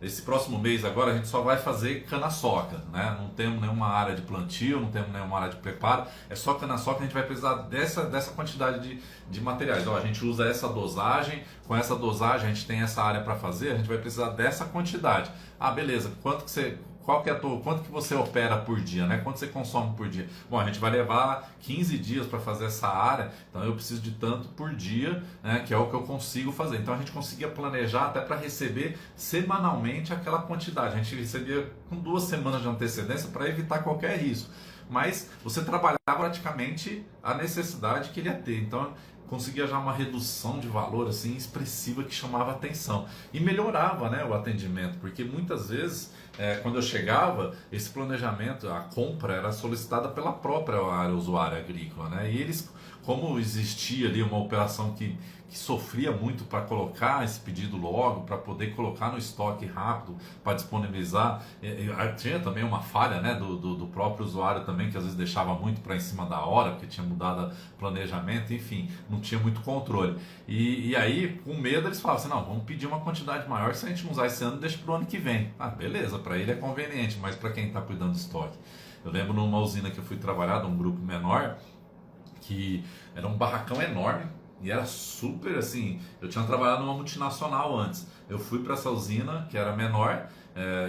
esse próximo mês agora a gente só vai fazer cana-soca, né? Não temos nenhuma área de plantio, não temos nenhuma área de preparo, é só cana-soca. A gente vai precisar dessa quantidade de materiais. Ó, a gente usa essa dosagem, com essa dosagem a gente tem essa área para fazer, a gente vai precisar dessa quantidade. Ah, beleza, quanto que você opera por dia, né? Quanto você consome por dia? Bom, a gente vai levar 15 dias para fazer essa área, então eu preciso de tanto por dia, né? Que é o que eu consigo fazer. Então a gente conseguia planejar até para receber semanalmente aquela quantidade. A gente recebia com 2 semanas de antecedência para evitar qualquer risco. Mas você trabalhava praticamente a necessidade que ele ia ter. Então conseguia já uma redução de valor assim expressiva que chamava atenção e melhorava, né, o atendimento, porque muitas vezes quando eu chegava, esse planejamento, a compra era solicitada pela própria área usuária agrícola, né, e eles, como existia ali uma operação que sofria muito para colocar esse pedido logo, para poder colocar no estoque rápido, para disponibilizar. Tinha também uma falha, né, do próprio usuário também, que às vezes deixava muito para em cima da hora, porque tinha mudado o planejamento, enfim, não tinha muito controle. E aí, com medo, eles falavam assim, não, vamos pedir uma quantidade maior, se a gente não usar esse ano, deixa para o ano que vem. Ah, beleza, para ele é conveniente, mas para quem está cuidando do estoque. Eu lembro numa usina que eu fui trabalhar, num grupo menor, que era um barracão enorme, e era super assim. Eu tinha trabalhado numa multinacional antes. Eu fui para essa usina que era menor,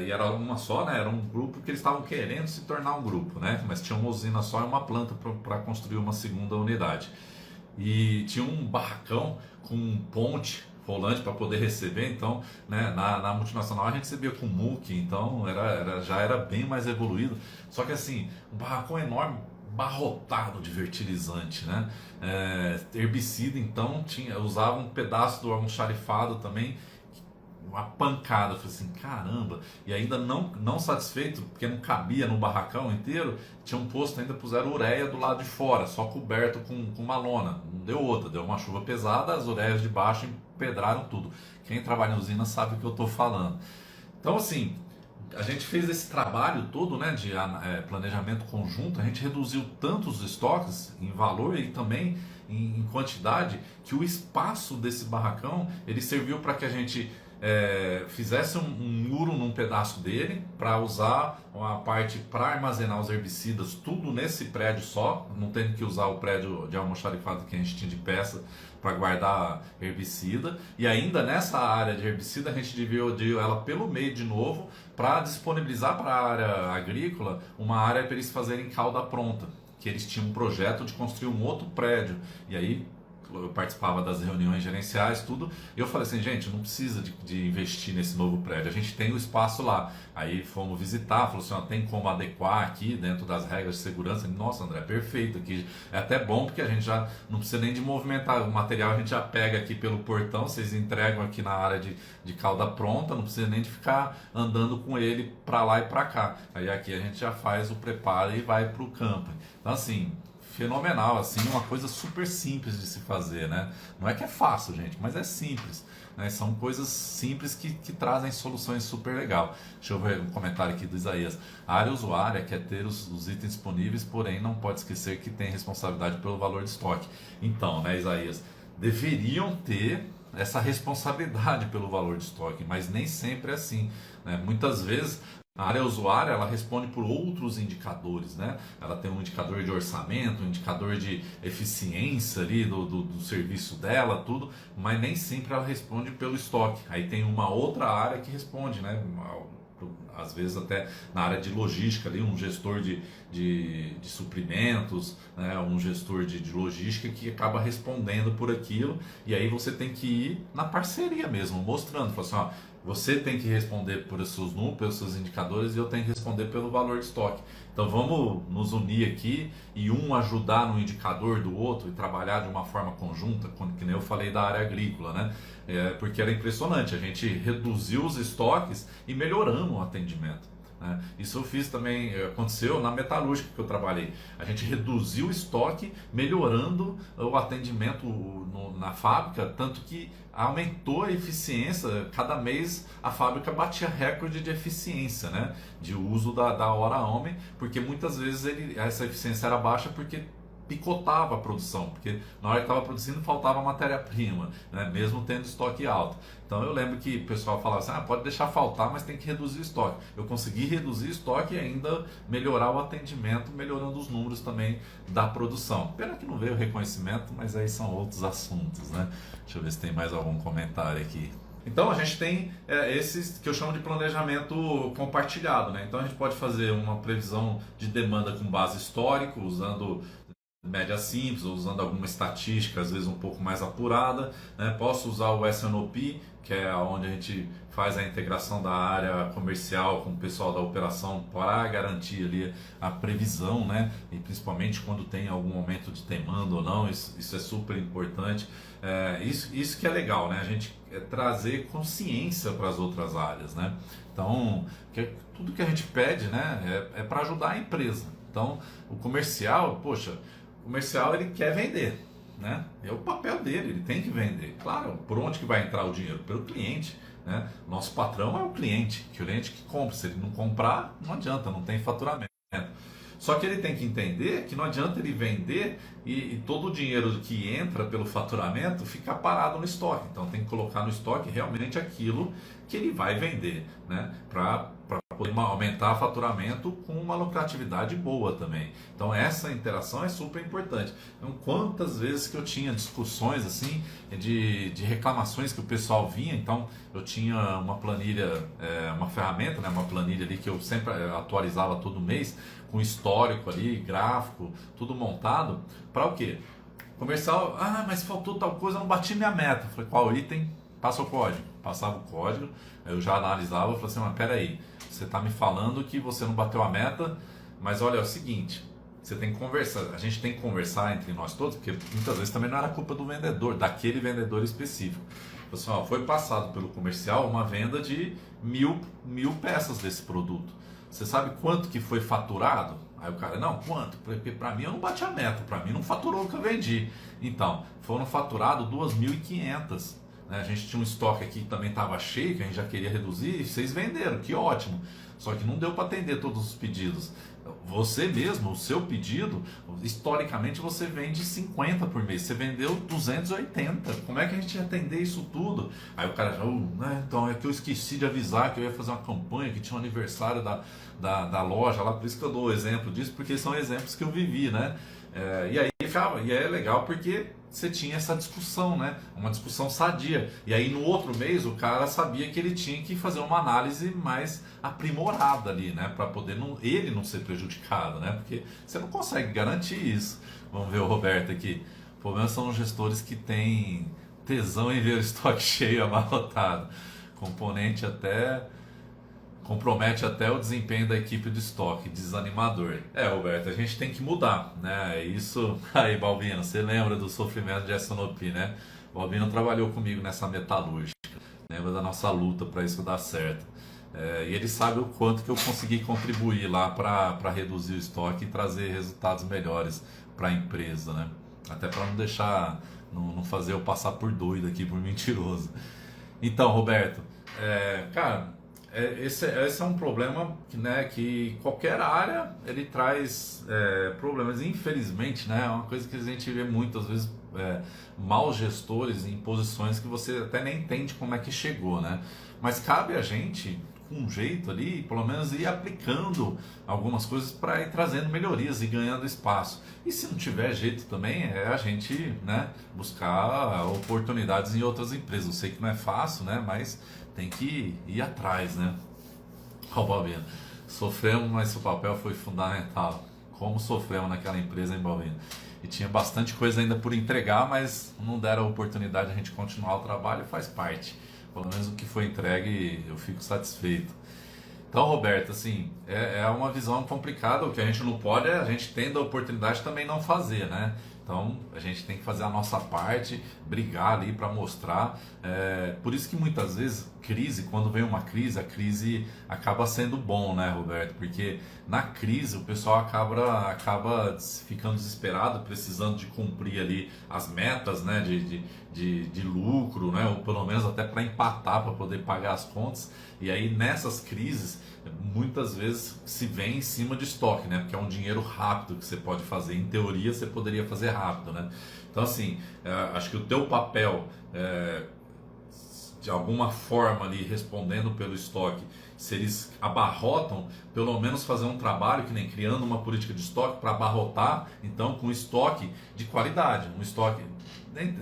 e era uma só, né? Era um grupo que eles estavam querendo se tornar um grupo, né? Mas tinha uma usina só e uma planta para construir uma segunda unidade. E tinha um barracão com ponte rolante para poder receber. Então, né, na multinacional a gente recebia com muque, então já era bem mais evoluído. Só que assim, um barracão enorme, barrotado de fertilizante, né? Herbicida, então usava um pedaço do almoxarifado também, uma pancada. Eu falei assim, caramba. E ainda não satisfeito, porque não cabia no barracão inteiro, tinha um posto ainda, puseram ureia do lado de fora, só coberto com uma lona. Não deu outra, deu uma chuva pesada, as ureias de baixo empedraram tudo. Quem trabalha em usina sabe o que eu estou falando. Então assim, a gente fez esse trabalho todo, né, de planejamento conjunto. A gente reduziu tanto os estoques em valor e também em quantidade, que o espaço desse barracão ele serviu para que a gente fizesse um muro num pedaço dele, para usar uma parte para armazenar os herbicidas, tudo nesse prédio só, não tendo que usar o prédio de almoxarifado que a gente tinha de peça para guardar herbicida. E ainda nessa área de herbicida a gente dividiu ela pelo meio de novo, para disponibilizar para a área agrícola uma área para eles fazerem calda pronta, que eles tinham um projeto de construir um outro prédio. E aí eu participava das reuniões gerenciais, tudo, e eu falei assim, gente, não precisa de investir nesse novo prédio, a gente tem o espaço lá. Aí fomos visitar, falou assim, ó, tem como adequar aqui dentro das regras de segurança. Nossa, André, perfeito aqui, é até bom porque a gente já não precisa nem de movimentar o material, a gente já pega aqui pelo portão, vocês entregam aqui na área de calda pronta, não precisa nem de ficar andando com ele para lá e para cá. Aí aqui a gente já faz o preparo e vai para o campo. Então assim, fenomenal, assim, uma coisa super simples de se fazer, né? Não é que é fácil, gente, mas é simples, né? São coisas simples que trazem soluções super legal. Deixa eu ver um comentário aqui do Isaías. A área usuária quer ter os itens disponíveis, porém não pode esquecer que tem responsabilidade pelo valor de estoque. Então, né, Isaías, deveriam ter essa responsabilidade pelo valor de estoque, mas nem sempre é assim, né? Muitas vezes a área usuária ela responde por outros indicadores, né? Ela tem um indicador de orçamento, um indicador de eficiência ali do serviço dela, tudo, mas nem sempre ela responde pelo estoque. Aí tem uma outra área que responde, né? Às vezes até na área de logística ali, um gestor de suprimentos, né? Um gestor de logística que acaba respondendo por aquilo, e aí você tem que ir na parceria mesmo, mostrando, assim, ó, você tem que responder por seus números, pelos seus indicadores, e eu tenho que responder pelo valor de estoque. Então vamos nos unir aqui e um ajudar no indicador do outro e trabalhar de uma forma conjunta, que nem eu falei da área agrícola, né? Porque era impressionante, a gente reduziu os estoques e melhoramos o atendimento, né? Isso eu fiz também, aconteceu na metalúrgica que eu trabalhei. A gente reduziu o estoque, melhorando o atendimento na fábrica, tanto que aumentou a eficiência. Cada mês a fábrica batia recorde de eficiência, né? De uso da hora homem, porque muitas vezes essa eficiência era baixa porque picotava a produção, porque na hora que estava produzindo faltava matéria-prima, né? Mesmo tendo estoque alto. Então eu lembro que o pessoal falava assim, pode deixar faltar, mas tem que reduzir o estoque. Eu consegui reduzir o estoque e ainda melhorar o atendimento, melhorando os números também da produção. Pena que não veio o reconhecimento, mas aí são outros assuntos, né? Deixa eu ver se tem mais algum comentário aqui. Então a gente tem esses que eu chamo de planejamento compartilhado, né? Então a gente pode fazer uma previsão de demanda com base histórica, usando média simples, ou usando alguma estatística, às vezes um pouco mais apurada, né? Posso usar o S&OP, que é onde a gente faz a integração da área comercial com o pessoal da operação para garantir ali a previsão, né? E principalmente quando tem algum aumento de demanda ou não, isso é super importante. Isso que é legal, né? A gente trazer consciência para as outras áreas, né? Então, tudo que a gente pede, né, é para ajudar a empresa. Então, o comercial, poxa, o comercial ele quer vender, né? É o papel dele, ele tem que vender. Claro, por onde que vai entrar o dinheiro? Pelo cliente, né? Nosso patrão é o cliente que compra. Se ele não comprar, não adianta, não tem faturamento. Só que ele tem que entender que não adianta ele vender e todo o dinheiro que entra pelo faturamento ficar parado no estoque. Então tem que colocar no estoque realmente aquilo que ele vai vender, né? Para poder aumentar o faturamento com uma lucratividade boa também. Então essa interação é super importante. Então quantas vezes que eu tinha discussões assim de reclamações que o pessoal vinha, então eu tinha uma planilha, uma ferramenta, né? Uma planilha ali que eu sempre atualizava todo mês, com histórico ali, gráfico, tudo montado, para o quê? Comercial, mas faltou tal coisa, eu não bati minha meta. Eu falei, qual item? Passa o código. Passava o código, eu já analisava, eu falei assim, mas peraí, você está me falando que você não bateu a meta, mas olha, é o seguinte, você tem que conversar, a gente tem que conversar entre nós todos, porque muitas vezes também não era culpa do vendedor, daquele vendedor específico. Pessoal, foi passado pelo comercial uma venda de mil peças desse produto. Você sabe quanto que foi faturado? Aí o cara, não, quanto? Porque para mim eu não bati a meta, para mim não faturou o que eu vendi. Então, foram faturados 2.500. Né? A gente tinha um estoque aqui que também estava cheio, que a gente já queria reduzir, e vocês venderam, que ótimo. Só que não deu para atender todos os pedidos. Você mesmo, o seu pedido, historicamente você vende 50 por mês, você vendeu 280. Como é que a gente ia atender isso tudo? Aí o cara já, né, então é que eu esqueci de avisar que eu ia fazer uma campanha, que tinha um aniversário da loja lá, por isso que eu dou o exemplo disso, porque são exemplos que eu vivi, né? E é legal porque você tinha essa discussão, né? Uma discussão sadia. E aí no outro mês o cara sabia que ele tinha que fazer uma análise mais aprimorada ali, né? Para poder ele não ser prejudicado, né? Porque você não consegue garantir isso. Vamos ver o Roberto aqui. O problema são os gestores que têm tesão em ver o estoque cheio, abarrotado. Compromete até o desempenho da equipe de estoque, desanimador. Roberto, a gente tem que mudar, né? Isso aí, Balbino, você lembra do sofrimento de S&OP, né? O Balbino trabalhou comigo nessa metalúrgica, lembra da nossa luta para isso dar certo. E ele sabe o quanto que eu consegui contribuir lá para reduzir o estoque e trazer resultados melhores para a empresa, né? Até para não deixar, não fazer eu passar por doido aqui, por mentiroso. Então, Roberto, cara, esse é um problema que, né, que qualquer área ele traz problemas. Infelizmente, né, é uma coisa que a gente vê muitas vezes, maus gestores em posições que você até nem entende como é que chegou, né? Mas cabe a gente, com um jeito ali, pelo menos ir aplicando algumas coisas para ir trazendo melhorias e ganhando espaço. E se não tiver jeito também, é a gente, né, buscar oportunidades em outras empresas. Eu sei que não é fácil, né, mas tem que ir atrás, né? Ó, Balbino, sofremos, mas seu papel foi fundamental. Como sofremos naquela empresa, hein, Balbino? E tinha bastante coisa ainda por entregar, mas não deram a oportunidade de a gente continuar o trabalho, faz parte. Pelo menos o que foi entregue, eu fico satisfeito. Então, Roberto, assim, é uma visão complicada. O que a gente não pode a gente tendo a oportunidade também não fazer, né? Então, a gente tem que fazer a nossa parte, brigar ali para mostrar. Por isso que muitas vezes, quando vem uma crise, a crise acaba sendo bom, né, Roberto? Porque na crise o pessoal acaba ficando desesperado, precisando de cumprir ali as metas, né, de lucro, né? Ou pelo menos até para empatar, para poder pagar as contas. E aí nessas crises, muitas vezes se vê em cima de estoque, né? Porque é um dinheiro rápido que você pode fazer. Em teoria, você poderia fazer rápido, né? Então, assim, acho que o teu papel, de alguma forma ali, respondendo pelo estoque, se eles abarrotam, pelo menos fazer um trabalho que nem criando uma política de estoque para abarrotar, então, com estoque de qualidade, um estoque,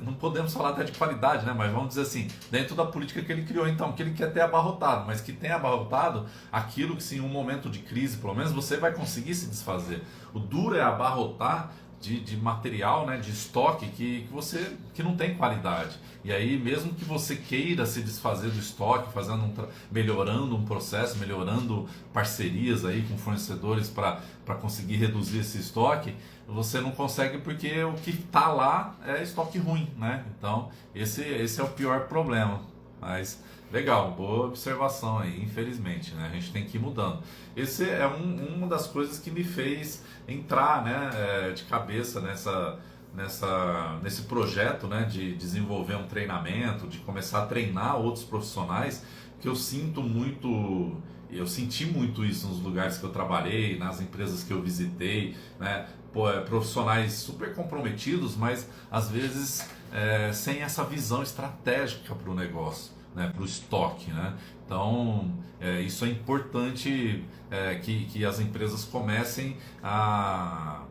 não podemos falar até de qualidade, né? Mas vamos dizer assim, dentro da política que ele criou, então, que ele quer ter abarrotado, mas que tenha abarrotado aquilo que, se em um momento de crise, pelo menos você vai conseguir se desfazer. O duro é abarrotar de material, né, de estoque que não tem qualidade. E aí, mesmo que você queira se desfazer do estoque, melhorando um processo, melhorando parcerias aí com fornecedores para conseguir reduzir esse estoque, você não consegue, porque o que está lá é estoque ruim, né? Então, esse é o pior problema. Mas legal, boa observação aí, infelizmente, né? A gente tem que ir mudando. Esse é uma das coisas que me fez entrar, né, de cabeça nesse projeto, né, de desenvolver um treinamento, de começar a treinar outros profissionais, que eu senti muito isso nos lugares que eu trabalhei, nas empresas que eu visitei, né? Profissionais super comprometidos, mas às vezes sem essa visão estratégica para o negócio, né, para o estoque, né? Então, isso é importante, que as empresas comecem a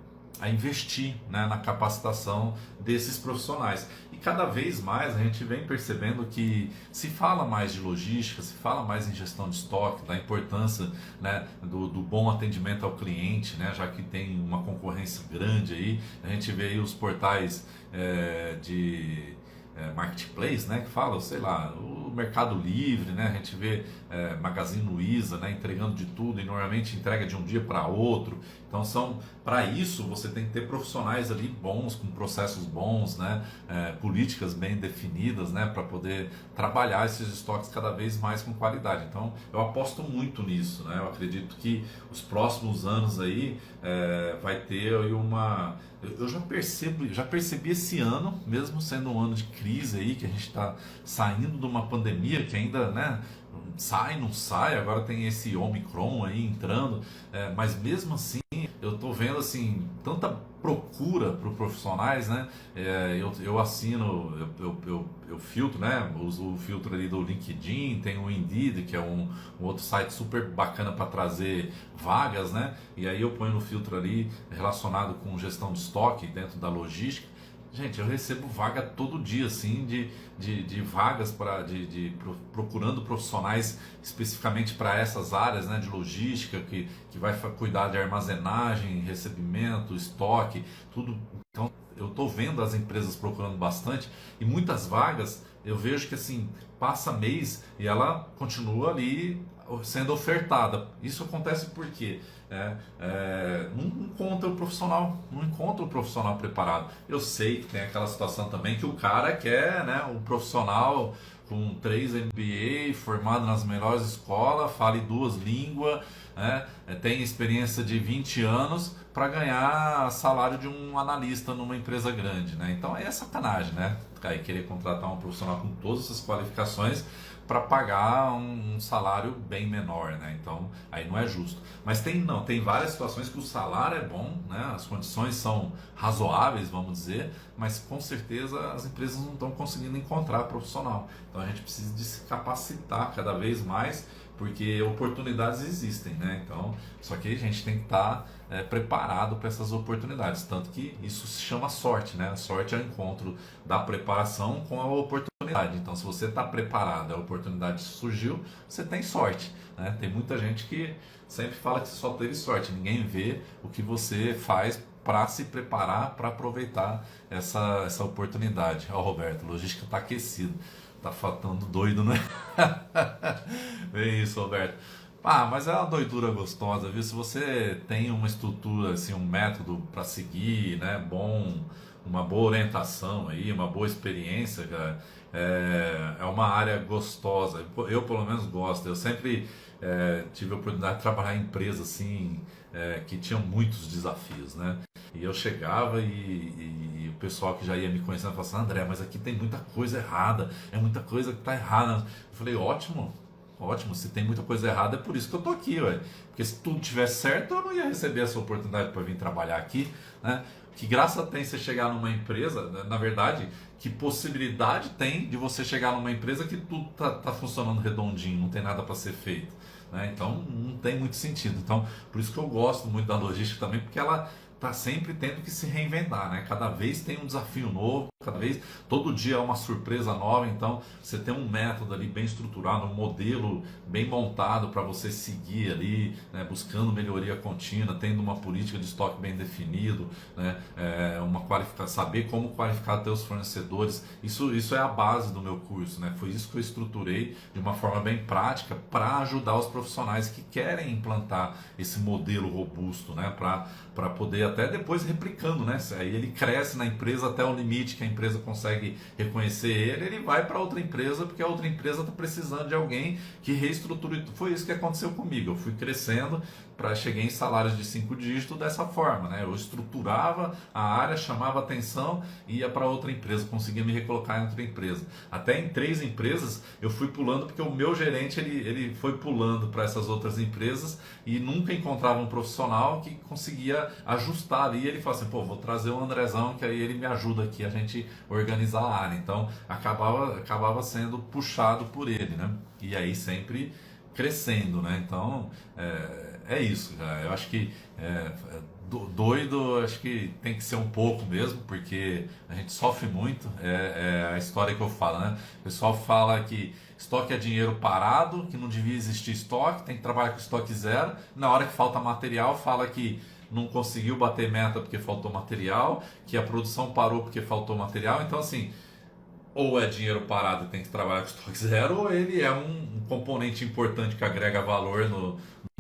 investir, né, na capacitação desses profissionais. E cada vez mais a gente vem percebendo que se fala mais de logística, se fala mais em gestão de estoque, da importância, né, do bom atendimento ao cliente, né, já que tem uma concorrência grande aí. A gente vê aí os portais de marketplace, né, que fala, sei lá, o Mercado Livre, né, a gente vê Magazine Luiza, né, entregando de tudo, e normalmente entrega de um dia para outro. Então, para isso você tem que ter profissionais ali bons, com processos bons, né, políticas bem definidas, né, para poder trabalhar esses estoques cada vez mais com qualidade. Então, eu aposto muito nisso, né. Eu acredito que os próximos anos aí vai ter aí eu já percebi esse ano, mesmo sendo um ano de crise aí, que a gente está saindo de uma pandemia que ainda, né, não sai, agora tem esse Omicron aí entrando, mas mesmo assim eu estou vendo assim tanta procura por profissionais, né? Eu assino, eu filtro, né? Uso o filtro ali do LinkedIn, tem o Indeed, que é um outro site super bacana para trazer vagas, né? E aí eu ponho no filtro ali relacionado com gestão de estoque dentro da logística. Gente, eu recebo vaga todo dia, assim, de vagas procurando profissionais especificamente para essas áreas, né, de logística, que vai cuidar de armazenagem, recebimento, estoque, tudo. Então, eu estou vendo as empresas procurando bastante, e muitas vagas eu vejo que, assim, passa mês e ela continua ali sendo ofertada. Isso acontece porque não encontra o profissional preparado. Eu sei que tem aquela situação também que o cara quer, né, um profissional com 3 MBA, formado nas melhores escolas, fale 2 línguas, né, tem experiência de 20 anos para ganhar salário de um analista numa empresa grande, né? Então aí é sacanagem, né? Aí querer contratar um profissional com todas essas qualificações para pagar um salário bem menor, né? Então aí não é justo. Mas tem várias situações que o salário é bom, né? As condições são razoáveis, vamos dizer, mas com certeza as empresas não estão conseguindo encontrar profissional. Então a gente precisa de se capacitar cada vez mais, porque oportunidades existem, né? Então, só que a gente tem que estar preparado para essas oportunidades, tanto que isso se chama sorte, né? A sorte é o encontro da preparação com a oportunidade. Então, se você está preparado, a oportunidade surgiu, você tem sorte, né? Tem muita gente que sempre fala que você só teve sorte, ninguém vê o que você faz para se preparar, para aproveitar essa oportunidade. Ó, Roberto, a logística está aquecida. Tá faltando doido, né? É isso, Roberto. Mas é uma doidura gostosa, viu? Se você tem uma estrutura, assim, um método para seguir, né? Uma boa orientação aí, uma boa experiência, cara, é uma área gostosa. Eu pelo menos gosto. Eu sempre tive a oportunidade de trabalhar em empresas assim, que tinham muitos desafios, né? E eu chegava e o pessoal que já ia me conhecendo falava assim, André, mas aqui tem muita coisa errada, é muita coisa que está errada. Eu falei, ótimo, ótimo, se tem muita coisa errada é por isso que eu tô aqui, ué. Porque se tudo tivesse certo, eu não ia receber essa oportunidade para vir trabalhar aqui, né? Que graça tem você chegar numa empresa, na verdade, que possibilidade tem de você chegar numa empresa que tudo tá funcionando redondinho, não tem nada para ser feito, né? Então não tem muito sentido. Então, por isso que eu gosto muito da logística também, porque ela tá sempre tendo que se reinventar, né? Cada vez tem um desafio novo, cada vez, todo dia é uma surpresa nova, então você tem um método ali bem estruturado, um modelo bem montado para você seguir ali, né? Buscando melhoria contínua, tendo uma política de estoque bem definido, né? Saber como qualificar teus fornecedores, isso é a base do meu curso, né? Foi isso que eu estruturei de uma forma bem prática para ajudar os profissionais que querem implantar esse modelo robusto, né? Para poder até depois replicando, né? Aí ele cresce na empresa até o limite que a empresa consegue reconhecer ele vai para outra empresa porque a outra empresa está precisando de alguém que reestruture. Foi isso que aconteceu comigo. Eu fui crescendo cheguei em salários de 5 dígitos dessa forma, né? Eu estruturava a área, chamava atenção, ia para outra empresa, conseguia me recolocar em outra empresa. Até em 3 empresas eu fui pulando porque o meu gerente ele foi pulando para essas outras empresas e nunca encontrava um profissional que conseguia ajustar ali. Ele falou assim, pô, vou trazer o Andrezão que aí ele me ajuda aqui a gente organizar a área. Então acabava sendo puxado por ele, né? E aí sempre crescendo, né? Então é isso, cara. Eu acho que doido, acho que tem que ser um pouco mesmo, porque a gente sofre muito. É a história que eu falo, né? O pessoal fala que estoque é dinheiro parado, que não devia existir estoque, tem que trabalhar com estoque zero. Na hora que falta material, fala que não conseguiu bater meta porque faltou material, que a produção parou porque faltou material. Então, assim, ou é dinheiro parado e tem que trabalhar com estoque zero, ou ele é um componente importante que agrega valor no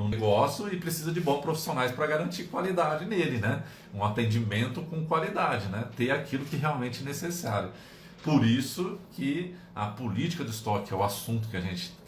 negócio e precisa de bons profissionais para garantir qualidade nele, né? Um atendimento com qualidade, né? Ter aquilo que realmente é necessário. Por isso que a política de estoque, que é o assunto que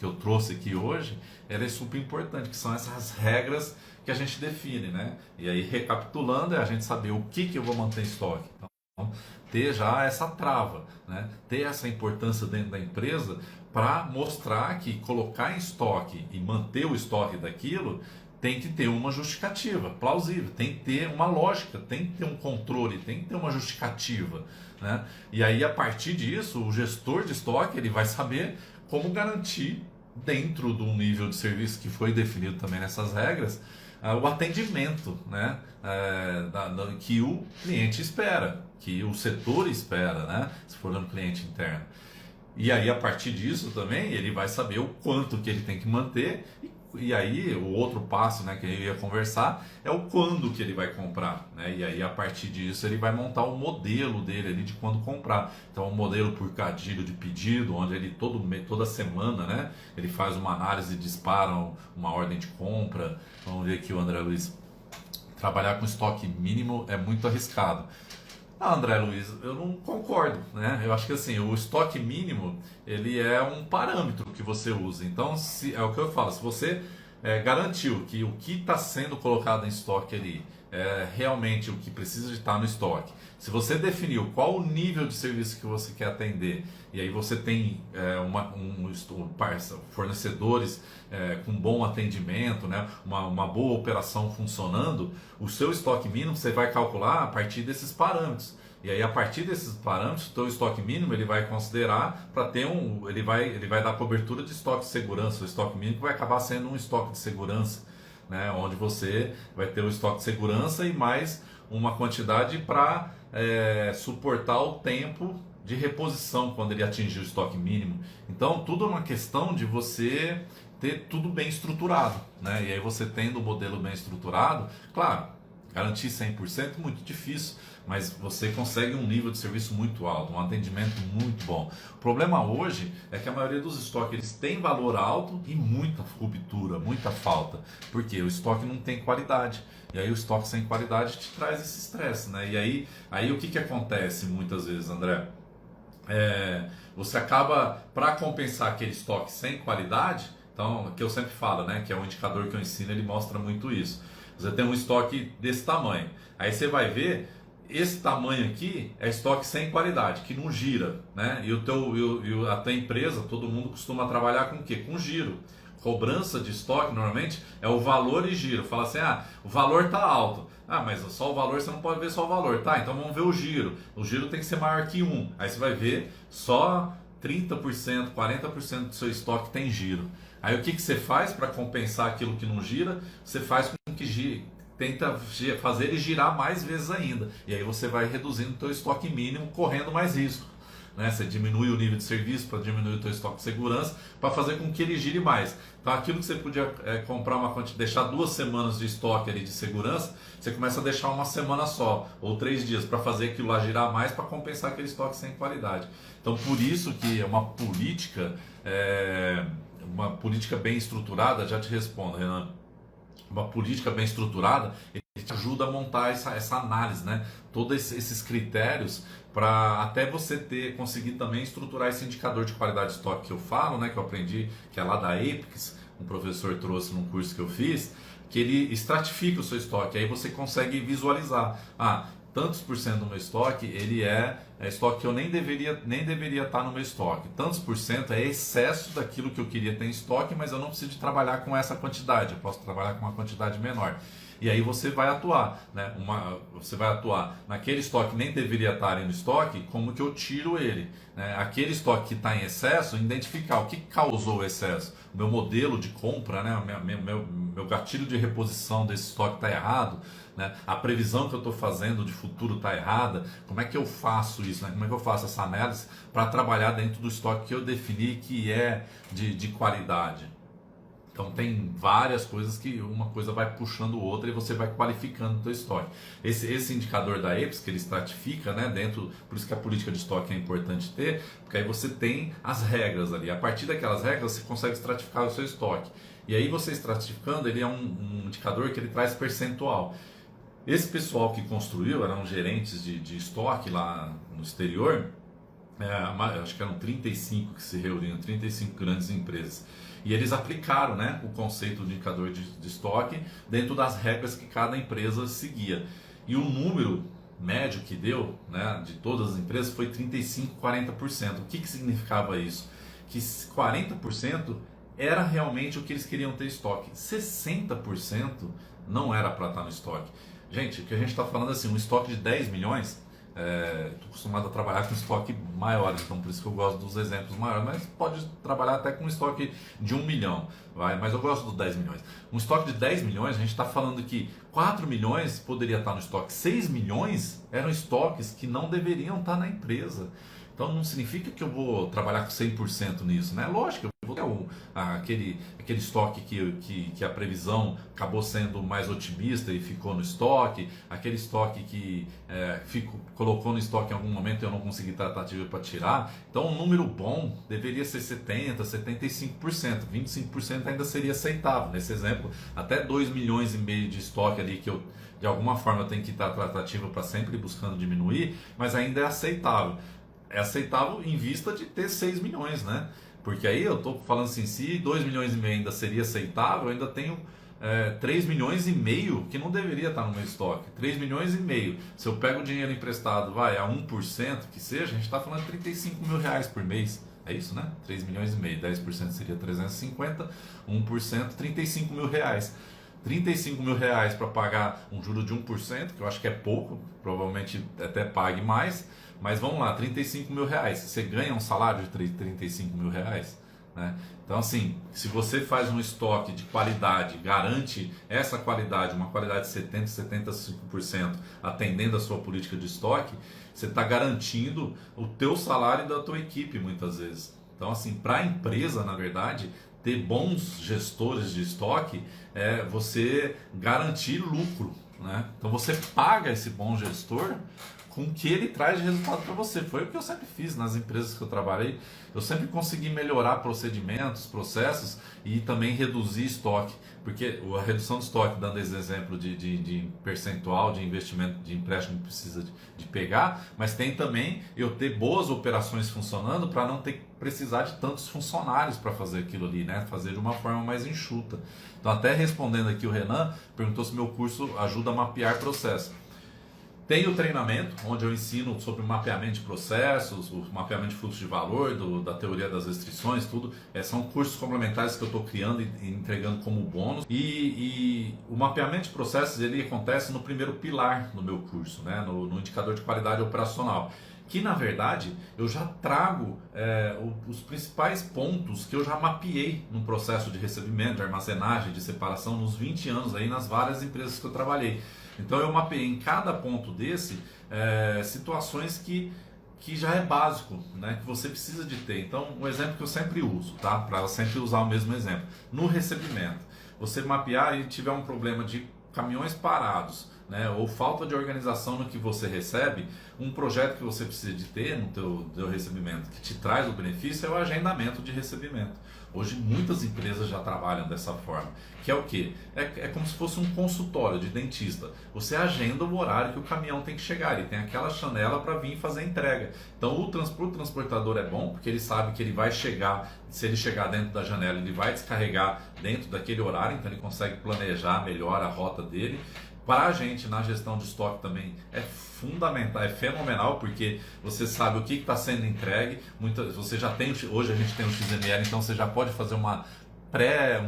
eu trouxe aqui hoje, ela é super importante, que são essas regras que a gente define, né? E aí, recapitulando, é a gente saber o que eu vou manter em estoque. Então, ter já essa trava, né? Ter essa importância dentro da empresa para mostrar que colocar em estoque e manter o estoque daquilo tem que ter uma justificativa plausível, tem que ter uma lógica, tem que ter um controle, tem que ter uma justificativa, né? E aí a partir disso o gestor de estoque ele vai saber como garantir dentro de um nível de serviço que foi definido também nessas regras o atendimento, né? Que o cliente espera, que o setor espera, né? Se for um cliente interno. E aí, a partir disso também, ele vai saber o quanto que ele tem que manter. E aí, o outro passo, né, que eu ia conversar é o quando que ele vai comprar, né? E aí, a partir disso, ele vai montar o modelo dele ali de quando comprar. Então, um modelo por cadilho de pedido, onde ele toda semana, né, ele faz uma análise e dispara uma ordem de compra. Vamos ver aqui o André Luiz. Trabalhar com estoque mínimo é muito arriscado. André Luiz, eu não concordo, né? Eu acho que assim, o estoque mínimo, ele é um parâmetro que você usa. Então, é o que eu falo, se você garantiu que o que está sendo colocado em estoque ali é realmente o que precisa de estar no estoque, se você definiu qual o nível de serviço que você quer atender, e aí você tem fornecedores com bom atendimento, né? uma boa operação funcionando, o seu estoque mínimo você vai calcular a partir desses parâmetros. E aí a partir desses parâmetros, o teu estoque mínimo ele vai considerar para ter ele vai dar cobertura de estoque de segurança. O estoque mínimo vai acabar sendo um estoque de segurança, né? Onde você vai ter o estoque de segurança e mais uma quantidade para suportar o tempo de reposição quando ele atingir o estoque mínimo. Então tudo é uma questão de você ter tudo bem estruturado, né? E aí você tendo o modelo bem estruturado, claro, garantir 100% é muito difícil, mas você consegue um nível de serviço muito alto, um atendimento muito bom. O problema hoje é que a maioria dos estoques eles têm valor alto e muita ruptura, muita falta, porque o estoque não tem qualidade. E aí o estoque sem qualidade te traz esse estresse, né? E aí o que acontece muitas vezes, André? você acaba, para compensar aquele estoque sem qualidade, então, que eu sempre falo, né, que é um indicador que eu ensino, ele mostra muito isso. Você tem um estoque desse tamanho, aí você vai ver, esse tamanho aqui é estoque sem qualidade, que não gira, né? A tua empresa, todo mundo costuma trabalhar com o quê? Com giro. Cobrança de estoque normalmente é o valor e giro. Fala assim, o valor está alto. Mas só o valor, você não pode ver só o valor. Tá, então vamos ver o giro. O giro tem que ser maior que 1. Aí você vai ver só 30%, 40% do seu estoque tem giro. Aí o que você faz para compensar aquilo que não gira? Você faz com que gire. Tenta fazer ele girar mais vezes ainda. E aí você vai reduzindo o teu estoque mínimo, correndo mais risco. Né? Você diminui o nível de serviço para diminuir o teu estoque de segurança, para fazer com que ele gire mais. Então aquilo que você podia comprar uma quantidade, deixar 2 semanas de estoque ali de segurança, você começa a deixar uma semana só, ou 3 dias, para fazer aquilo lá girar mais, para compensar aquele estoque sem qualidade. Então por isso que é uma política bem estruturada, já te respondo, Renan. Uma política bem estruturada, ele te ajuda a montar essa análise, né? Todos esses critérios para até você conseguir também estruturar esse indicador de qualidade de estoque que eu falo, né? Que eu aprendi, que é lá da Apex, um professor trouxe num curso que eu fiz, que ele estratifica o seu estoque, aí você consegue visualizar. Tantos por cento do meu estoque, ele é estoque que eu nem deveria estar no meu estoque. Tantos por cento é excesso daquilo que eu queria ter em estoque, mas eu não preciso de trabalhar com essa quantidade, eu posso trabalhar com uma quantidade menor. E aí você vai atuar, né? Você vai atuar naquele estoque que nem deveria estar ali no estoque, como que eu tiro ele, né? Aquele estoque que está em excesso, identificar o que causou o excesso. O meu modelo de compra, né? Meu gatilho de reposição desse estoque está errado, né? A previsão que eu estou fazendo de futuro está errada. Como é que eu faço isso, né? Como é que eu faço essa análise para trabalhar dentro do estoque que eu defini que é de qualidade? Então tem várias coisas que uma coisa vai puxando outra e você vai qualificando o teu estoque. Esse indicador da Apex, que ele estratifica, né, dentro, por isso que a política de estoque é importante ter, porque aí você tem as regras ali. A partir daquelas regras você consegue estratificar o seu estoque. E aí você estratificando, ele é um indicador que ele traz percentual. Esse pessoal que construiu, eram gerentes de estoque lá no exterior, acho que eram 35 que se reuniam, 35 grandes empresas. E eles aplicaram, né, o conceito de indicador de estoque dentro das regras que cada empresa seguia. E o número médio que deu, né, de todas as empresas foi 35, 40%. O que significava isso? Que 40% era realmente o que eles queriam ter estoque. 60% não era para estar no estoque. Gente, o que a gente está falando assim, um estoque de 10 milhões... Estou acostumado a trabalhar com estoque maior, então por isso que eu gosto dos exemplos maiores, mas pode trabalhar até com estoque de 1 milhão, mas eu gosto dos 10 milhões. Um estoque de 10 milhões, a gente está falando que 4 milhões poderia estar no estoque, 6 milhões eram estoques que não deveriam estar na empresa. Então não significa que eu vou trabalhar com 100% nisso, né? Lógico, eu vou ter aquele estoque que a previsão acabou sendo mais otimista e ficou no estoque, aquele estoque que colocou no estoque em algum momento e eu não consegui tratativa para tirar. Então um número bom deveria ser 70%, 75%, 25% ainda seria aceitável. Nesse exemplo, até 2 milhões e meio de estoque ali que eu de alguma forma eu tenho que estar tratativa para sempre buscando diminuir, mas ainda é aceitável. É aceitável em vista de ter 6 milhões, né? Porque aí eu estou falando assim, se 2 milhões e meio ainda seria aceitável, eu ainda tenho 3 milhões e meio que não deveria estar no meu estoque. 3 milhões e meio. Se eu pego o dinheiro emprestado, a 1% que seja, a gente está falando de 35 mil reais por mês. É isso, né? 3 milhões e meio. 10% seria 350, 1%, 35 mil reais. 35 mil reais para pagar um juro de 1%, que eu acho que é pouco, provavelmente até pague mais. Mas vamos lá, 35 mil reais. Você ganha um salário de 35 mil reais? Né? Então assim, se você faz um estoque de qualidade, garante essa qualidade, uma qualidade de 70%, 75%, atendendo a sua política de estoque, você está garantindo o teu salário e da tua equipe muitas vezes. Então assim, para a empresa, na verdade, ter bons gestores de estoque é você garantir lucro. Né? Então você paga esse bom gestor com o que ele traz de resultado para você. Foi o que eu sempre fiz nas empresas que eu trabalhei. Eu sempre consegui melhorar procedimentos, processos e também reduzir estoque. Porque a redução de estoque, dando esse exemplo de percentual de investimento de empréstimo que precisa de pegar, mas tem também eu ter boas operações funcionando para não ter que precisar de tantos funcionários para fazer aquilo ali, né? Fazer de uma forma mais enxuta. Então, até respondendo aqui, o Renan perguntou se meu curso ajuda a mapear processo. Tem o treinamento, onde eu ensino sobre o mapeamento de processos, o mapeamento de fluxo de valor, da teoria das restrições, tudo. São cursos complementares que eu estou criando e entregando como bônus. E o mapeamento de processos ele acontece no primeiro pilar do meu curso, né? no indicador de qualidade operacional. Que na verdade eu já trago os principais pontos que eu já mapeei no processo de recebimento, de armazenagem, de separação nos 20 anos aí nas várias empresas que eu trabalhei. Então eu mapeei em cada ponto desse situações que já é básico, né, que você precisa de ter. Então, um exemplo que eu sempre uso, tá? Para sempre usar o mesmo exemplo. No recebimento, você mapear e tiver um problema de caminhões parados, né, ou falta de organização no que você recebe, um projeto que você precisa de ter no teu recebimento, que te traz o benefício, é o agendamento de recebimento. Hoje muitas empresas já trabalham dessa forma, que é o quê? É como se fosse um consultório de dentista. Você agenda o horário que o caminhão tem que chegar, ele tem aquela janela para vir fazer a entrega. Então o transportador é bom, porque ele sabe que ele vai chegar, se ele chegar dentro da janela, ele vai descarregar dentro daquele horário, então ele consegue planejar melhor a rota dele. Para a gente na gestão de estoque também é fundamental, é fenomenal, porque você sabe o que está sendo entregue. Você já tem, hoje a gente tem o XML, então você já pode fazer um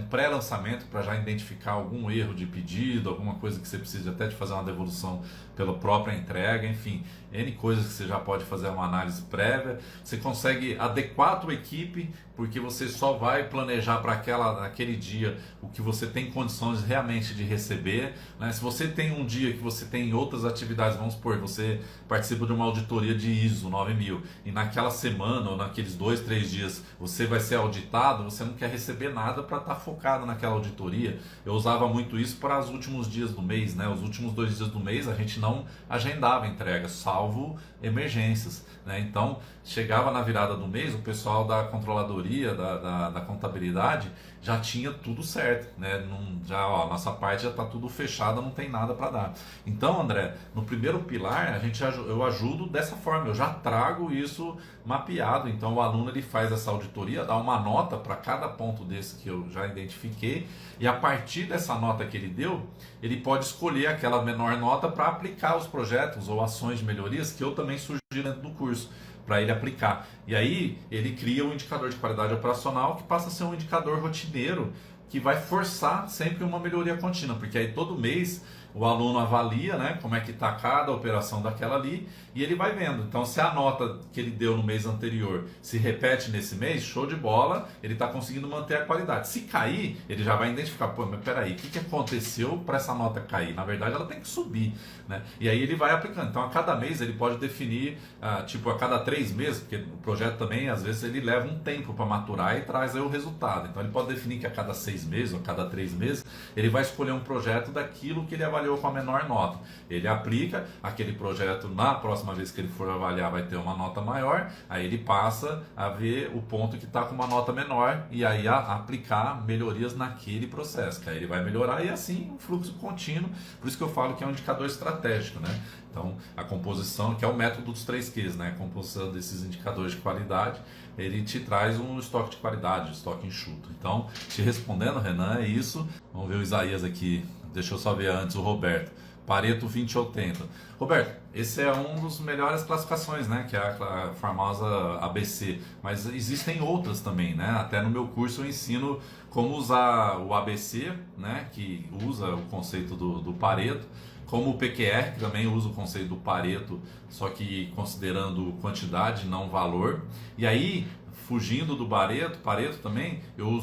pré-lançamento para já identificar algum erro de pedido, alguma coisa que você precise até de fazer uma devolução pela própria entrega, enfim, N coisas que você já pode fazer uma análise prévia. Você consegue adequar a tua equipe, porque você só vai planejar para naquele dia o que você tem condições realmente de receber, né? Se você tem um dia que você tem outras atividades, vamos supor, você participa de uma auditoria de ISO 9000 e naquela semana ou naqueles 2, 3 dias você vai ser auditado, você não quer receber nada para estar focado naquela auditoria. Eu usava muito isso para os últimos dias do mês, né? Os últimos 2 dias do mês a gente não agendava entrega, salvo emergências, né? Então chegava na virada do mês, o pessoal da controladoria, da contabilidade já tinha tudo certo, né? A nossa parte já está tudo fechada, não tem nada para dar. Então, André, no primeiro pilar eu ajudo dessa forma, eu já trago isso mapeado. Então o aluno ele faz essa auditoria, dá uma nota para cada ponto desse que eu já identifiquei, e a partir dessa nota que ele deu, ele pode escolher aquela menor nota para aplicar os projetos ou ações de melhorias que eu também sugiro dentro do curso, para ele aplicar. E aí ele cria um indicador de qualidade operacional que passa a ser um indicador rotineiro que vai forçar sempre uma melhoria contínua, porque aí todo mês o aluno avalia, né, como é que está cada operação daquela ali, e ele vai vendo. Então, se a nota que ele deu no mês anterior se repete nesse mês, show de bola, ele está conseguindo manter a qualidade. Se cair, ele já vai identificar, pô, mas peraí, o que aconteceu para essa nota cair? Na verdade, ela tem que subir, né? E aí ele vai aplicando. Então, a cada mês ele pode definir, a cada 3 meses, porque o projeto também, às vezes, ele leva um tempo para maturar e traz aí o resultado. Então, ele pode definir que a cada 6 meses ou a cada 3 meses, ele vai escolher um projeto daquilo que ele avaliou com a menor nota. Ele aplica aquele projeto, na próxima vez que ele for avaliar vai ter uma nota maior, aí ele passa a ver o ponto que está com uma nota menor e aí aplicar melhorias naquele processo, que aí ele vai melhorar, e assim um fluxo contínuo. Por isso que eu falo que é um indicador estratégico, né? Então a composição, que é o método dos 3 Qs, né? A composição desses indicadores de qualidade, ele te traz um estoque de qualidade, um estoque enxuto. Então, te respondendo, Renan, é isso. Vamos ver o Isaías aqui. Deixa eu só ver antes o Roberto. Pareto 2080. Roberto, esse é um dos melhores classificações, né? Que é a famosa ABC. Mas existem outras também, né? Até no meu curso eu ensino como usar o ABC, né? Que usa o conceito do Pareto, como o PQR, que também usa o conceito do Pareto, só que considerando quantidade, não valor. E aí, fugindo do Pareto também, eu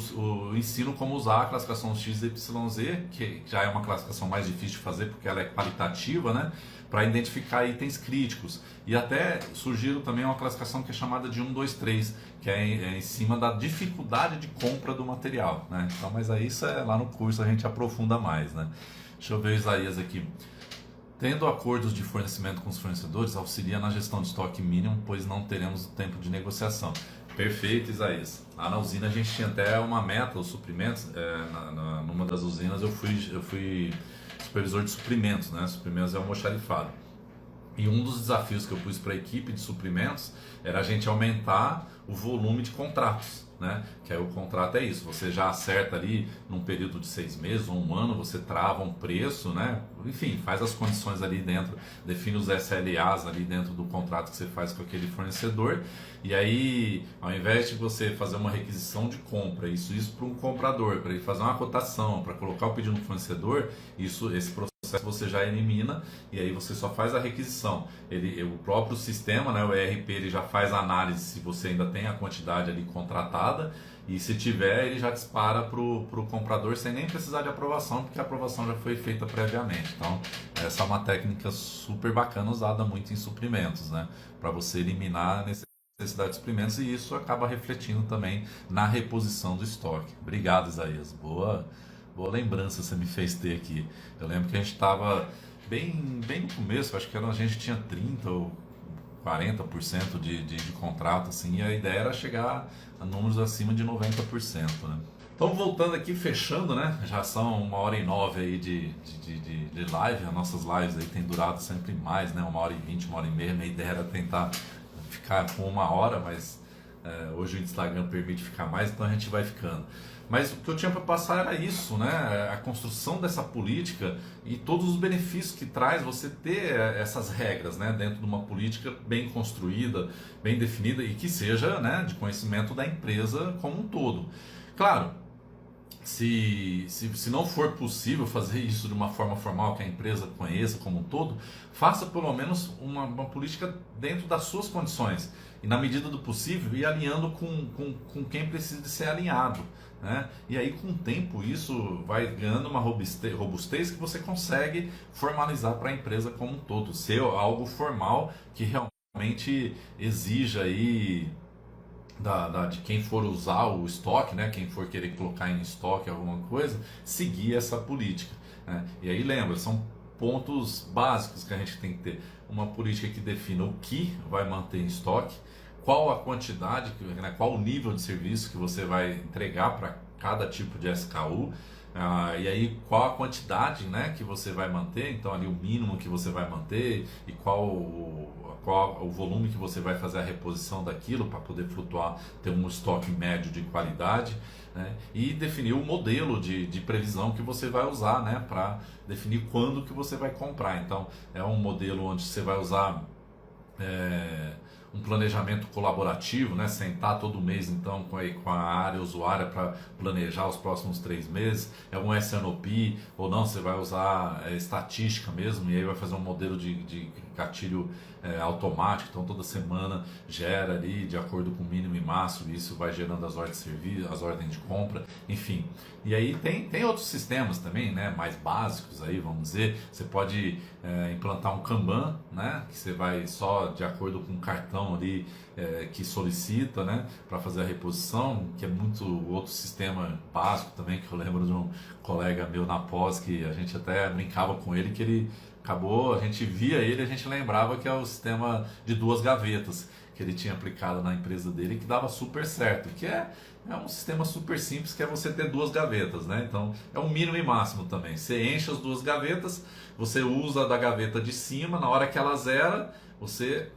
ensino como usar a classificação XYZ, que já é uma classificação mais difícil de fazer porque ela é qualitativa, né? Para identificar itens críticos. E até sugiro também uma classificação que é chamada de 1, 2, 3, que é em cima da dificuldade de compra do material, né? Então, mas aí isso é lá no curso, a gente aprofunda mais, né? Deixa eu ver o Isaías aqui. Tendo acordos de fornecimento com os fornecedores, auxilia na gestão de estoque mínimo, pois não teremos o tempo de negociação. Perfeito, Isaías. Lá na usina a gente tinha até uma meta, os suprimentos. Numa das usinas eu fui supervisor de suprimentos, né? Suprimentos é um almoxarifado. E um dos desafios que eu pus para a equipe de suprimentos era a gente aumentar o volume de contratos, né? Que aí o contrato é isso, você já acerta ali num período de 6 meses ou um ano, você trava um preço, né? Enfim, faz as condições ali dentro, define os SLAs ali dentro do contrato que você faz com aquele fornecedor. E aí, ao invés de você fazer uma requisição de compra, isso para um comprador, para ele fazer uma cotação, para colocar o pedido no fornecedor, esse processo você já elimina e aí você só faz a requisição. O próprio sistema, né, o ERP, ele já faz a análise se você ainda tem a quantidade ali contratada e se tiver, ele já dispara para o comprador sem nem precisar de aprovação, porque a aprovação já foi feita previamente. Então, essa é uma técnica super bacana usada muito em suprimentos, né, para você eliminar a necessidade de suprimentos e isso acaba refletindo também na reposição do estoque. Obrigado, Isaías. Boa lembrança você me fez ter aqui. Eu lembro que a gente estava bem no começo, acho que a gente tinha 30 ou 40% de contrato, assim, e a ideia era chegar a números acima de 90%, né? Então, voltando aqui, fechando, né? Já são 1h09 aí de live, as nossas lives aí têm durado sempre mais, né? 1h20, 1h30, minha ideia era tentar ficar com 1 hora, mas hoje o Instagram permite ficar mais, então a gente vai ficando. Mas o que eu tinha para passar era isso, né? A construção dessa política e todos os benefícios que traz você ter essas regras, né? Dentro de uma política bem construída, bem definida e que seja, né, de conhecimento da empresa como um todo. Claro, se não for possível fazer isso de uma forma formal que a empresa conheça como um todo, faça pelo menos uma política dentro das suas condições e na medida do possível ir alinhando com quem precisa de ser alinhado, né? E aí com o tempo isso vai ganhando uma robustez que você consegue formalizar para a empresa como um todo, ser algo formal que realmente exija aí de quem for usar o estoque, né, quem for querer colocar em estoque alguma coisa, seguir essa política, né? E aí lembra, são pontos básicos que a gente tem que ter. Uma política que defina o que vai manter em estoque, qual a quantidade, né, qual o nível de serviço que você vai entregar para cada tipo de SKU, e aí qual a quantidade, né, que você vai manter, então ali o mínimo que você vai manter e qual o volume que você vai fazer a reposição daquilo para poder flutuar, ter um estoque médio de qualidade, né, e definir o modelo de previsão que você vai usar, né, para definir quando que você vai comprar. Então é um modelo onde você vai usar um planejamento colaborativo, né? Sentar todo mês então com a área usuária para planejar os próximos 3 meses, é um SNOP ou não, você vai usar estatística mesmo e aí vai fazer um modelo de gatilho automático, então toda semana gera ali de acordo com o mínimo e máximo, e isso vai gerando as ordens de serviço, as ordens de compra, enfim. E aí tem outros sistemas também, né, mais básicos aí, vamos dizer, você pode implantar um Kanban, né, que você vai só de acordo com o cartão ali que solicita, né, para fazer a reposição, que é muito outro sistema básico também, que eu lembro de um colega meu na pós, que a gente até brincava com ele, que ele acabou, a gente via ele, a gente lembrava que é o sistema de 2 gavetas que ele tinha aplicado na empresa dele, que dava super certo, que é um sistema super simples, que é você ter 2 gavetas, né? Então é um mínimo e máximo também. Você enche as 2 gavetas, você usa da gaveta de cima, na hora que ela zera, você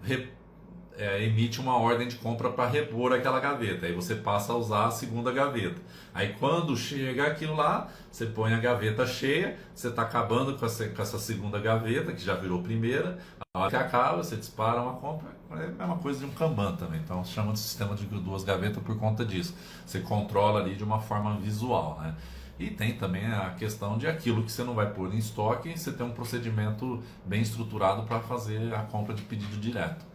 emite uma ordem de compra para repor aquela gaveta, aí você passa a usar a segunda gaveta. Aí quando chega aquilo lá, você põe a gaveta cheia, você está acabando com essa segunda gaveta, que já virou primeira, na hora que acaba, você dispara uma compra, é a mesma coisa de um Kanban também, então chama de sistema de 2 gavetas por conta disso, você controla ali de uma forma visual, né? E tem também a questão de aquilo que você não vai pôr em estoque, você tem um procedimento bem estruturado para fazer a compra de pedido direto.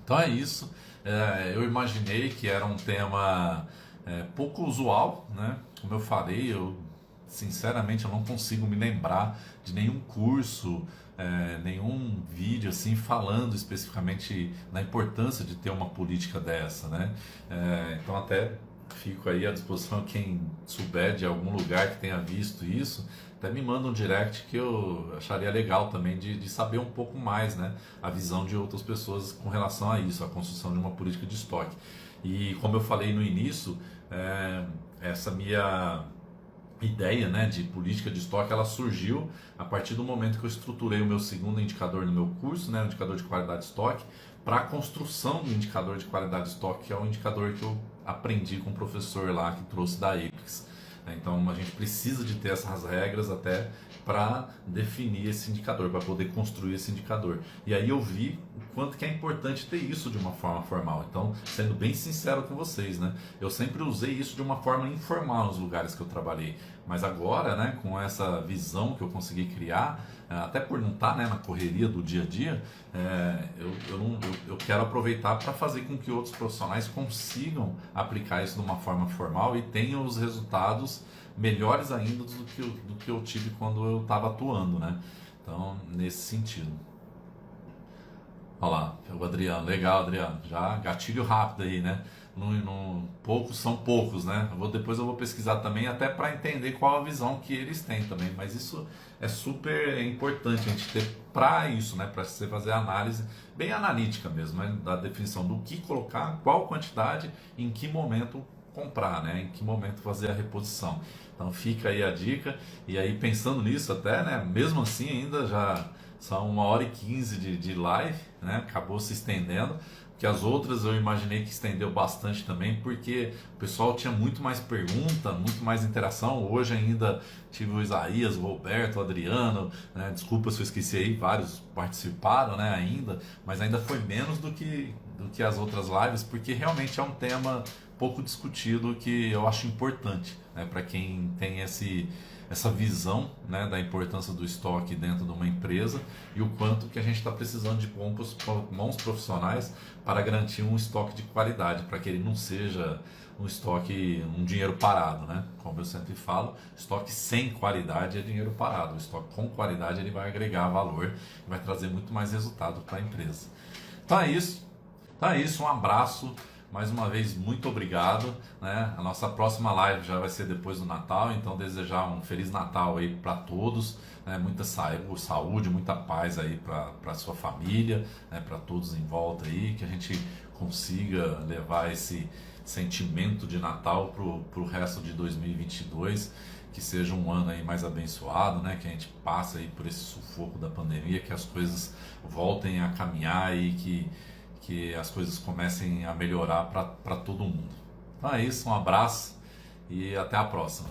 Então é isso, eu imaginei que era um tema pouco usual, né? Como eu falei, sinceramente eu não consigo me lembrar de nenhum curso, nenhum vídeo assim falando especificamente da importância de ter uma política dessa, né? Então até fico aí à disposição, quem souber de algum lugar que tenha visto isso, até me manda um direct que eu acharia legal também de saber um pouco mais, né, a visão de outras pessoas com relação a isso, a construção de uma política de estoque. E como eu falei no início, essa minha ideia, né, de política de estoque, ela surgiu a partir do momento que eu estruturei o meu segundo indicador no meu curso, né, o indicador de qualidade de estoque, para a construção do indicador de qualidade de estoque, que é o indicador que eu aprendi com o professor lá que trouxe da Apex. Então a gente precisa de ter essas regras até para definir esse indicador, para poder construir esse indicador. E aí eu vi o quanto que é importante ter isso de uma forma formal. Então, sendo bem sincero com vocês, né, eu sempre usei isso de uma forma informal nos lugares que eu trabalhei. Mas agora, né, com essa visão que eu consegui criar, até por não estar, né, na correria do dia a dia, eu quero aproveitar para fazer com que outros profissionais consigam aplicar isso de uma forma formal e tenham os resultados melhores ainda do que eu tive quando eu estava atuando, né? Então, nesse sentido. Olha lá, o Adriano, legal, Adriano, já gatilho rápido aí, né? Poucos são poucos, né? Depois eu vou pesquisar também, até para entender qual a visão que eles têm também, mas isso é super importante a gente ter para isso, né? Para você fazer a análise bem analítica mesmo, né? Da definição do que colocar, qual quantidade, em que momento comprar, né? Em que momento fazer a reposição. Então fica aí a dica, e aí pensando nisso até, né? Mesmo assim ainda já são 1h15 de live, né? Acabou se estendendo, porque as outras eu imaginei que estendeu bastante também, porque o pessoal tinha muito mais pergunta, muito mais interação. Hoje ainda tive o Isaías, o Roberto, o Adriano, né? Desculpa se eu esqueci aí, vários participaram, né, ainda, mas ainda foi menos do que as outras lives, porque realmente é um tema pouco discutido que eu acho importante, né, para quem tem essa visão, né, da importância do estoque dentro de uma empresa e o quanto que a gente está precisando de bons profissionais para garantir um estoque de qualidade, para que ele não seja um estoque, um dinheiro parado, né? Como eu sempre falo, estoque sem qualidade é dinheiro parado. O estoque com qualidade ele vai agregar valor e vai trazer muito mais resultado para a empresa. Então é isso. Um abraço. Mais uma vez, muito obrigado, né? A nossa próxima live já vai ser depois do Natal, então desejar um Feliz Natal aí para todos, né? Muita saúde, muita paz aí para a sua família, né? Para todos em volta aí, que a gente consiga levar esse sentimento de Natal pro resto de 2022, que seja um ano aí mais abençoado, né? Que a gente passe aí por esse sufoco da pandemia, que as coisas voltem a caminhar e que as coisas comecem a melhorar para todo mundo. Então é isso, um abraço e até a próxima.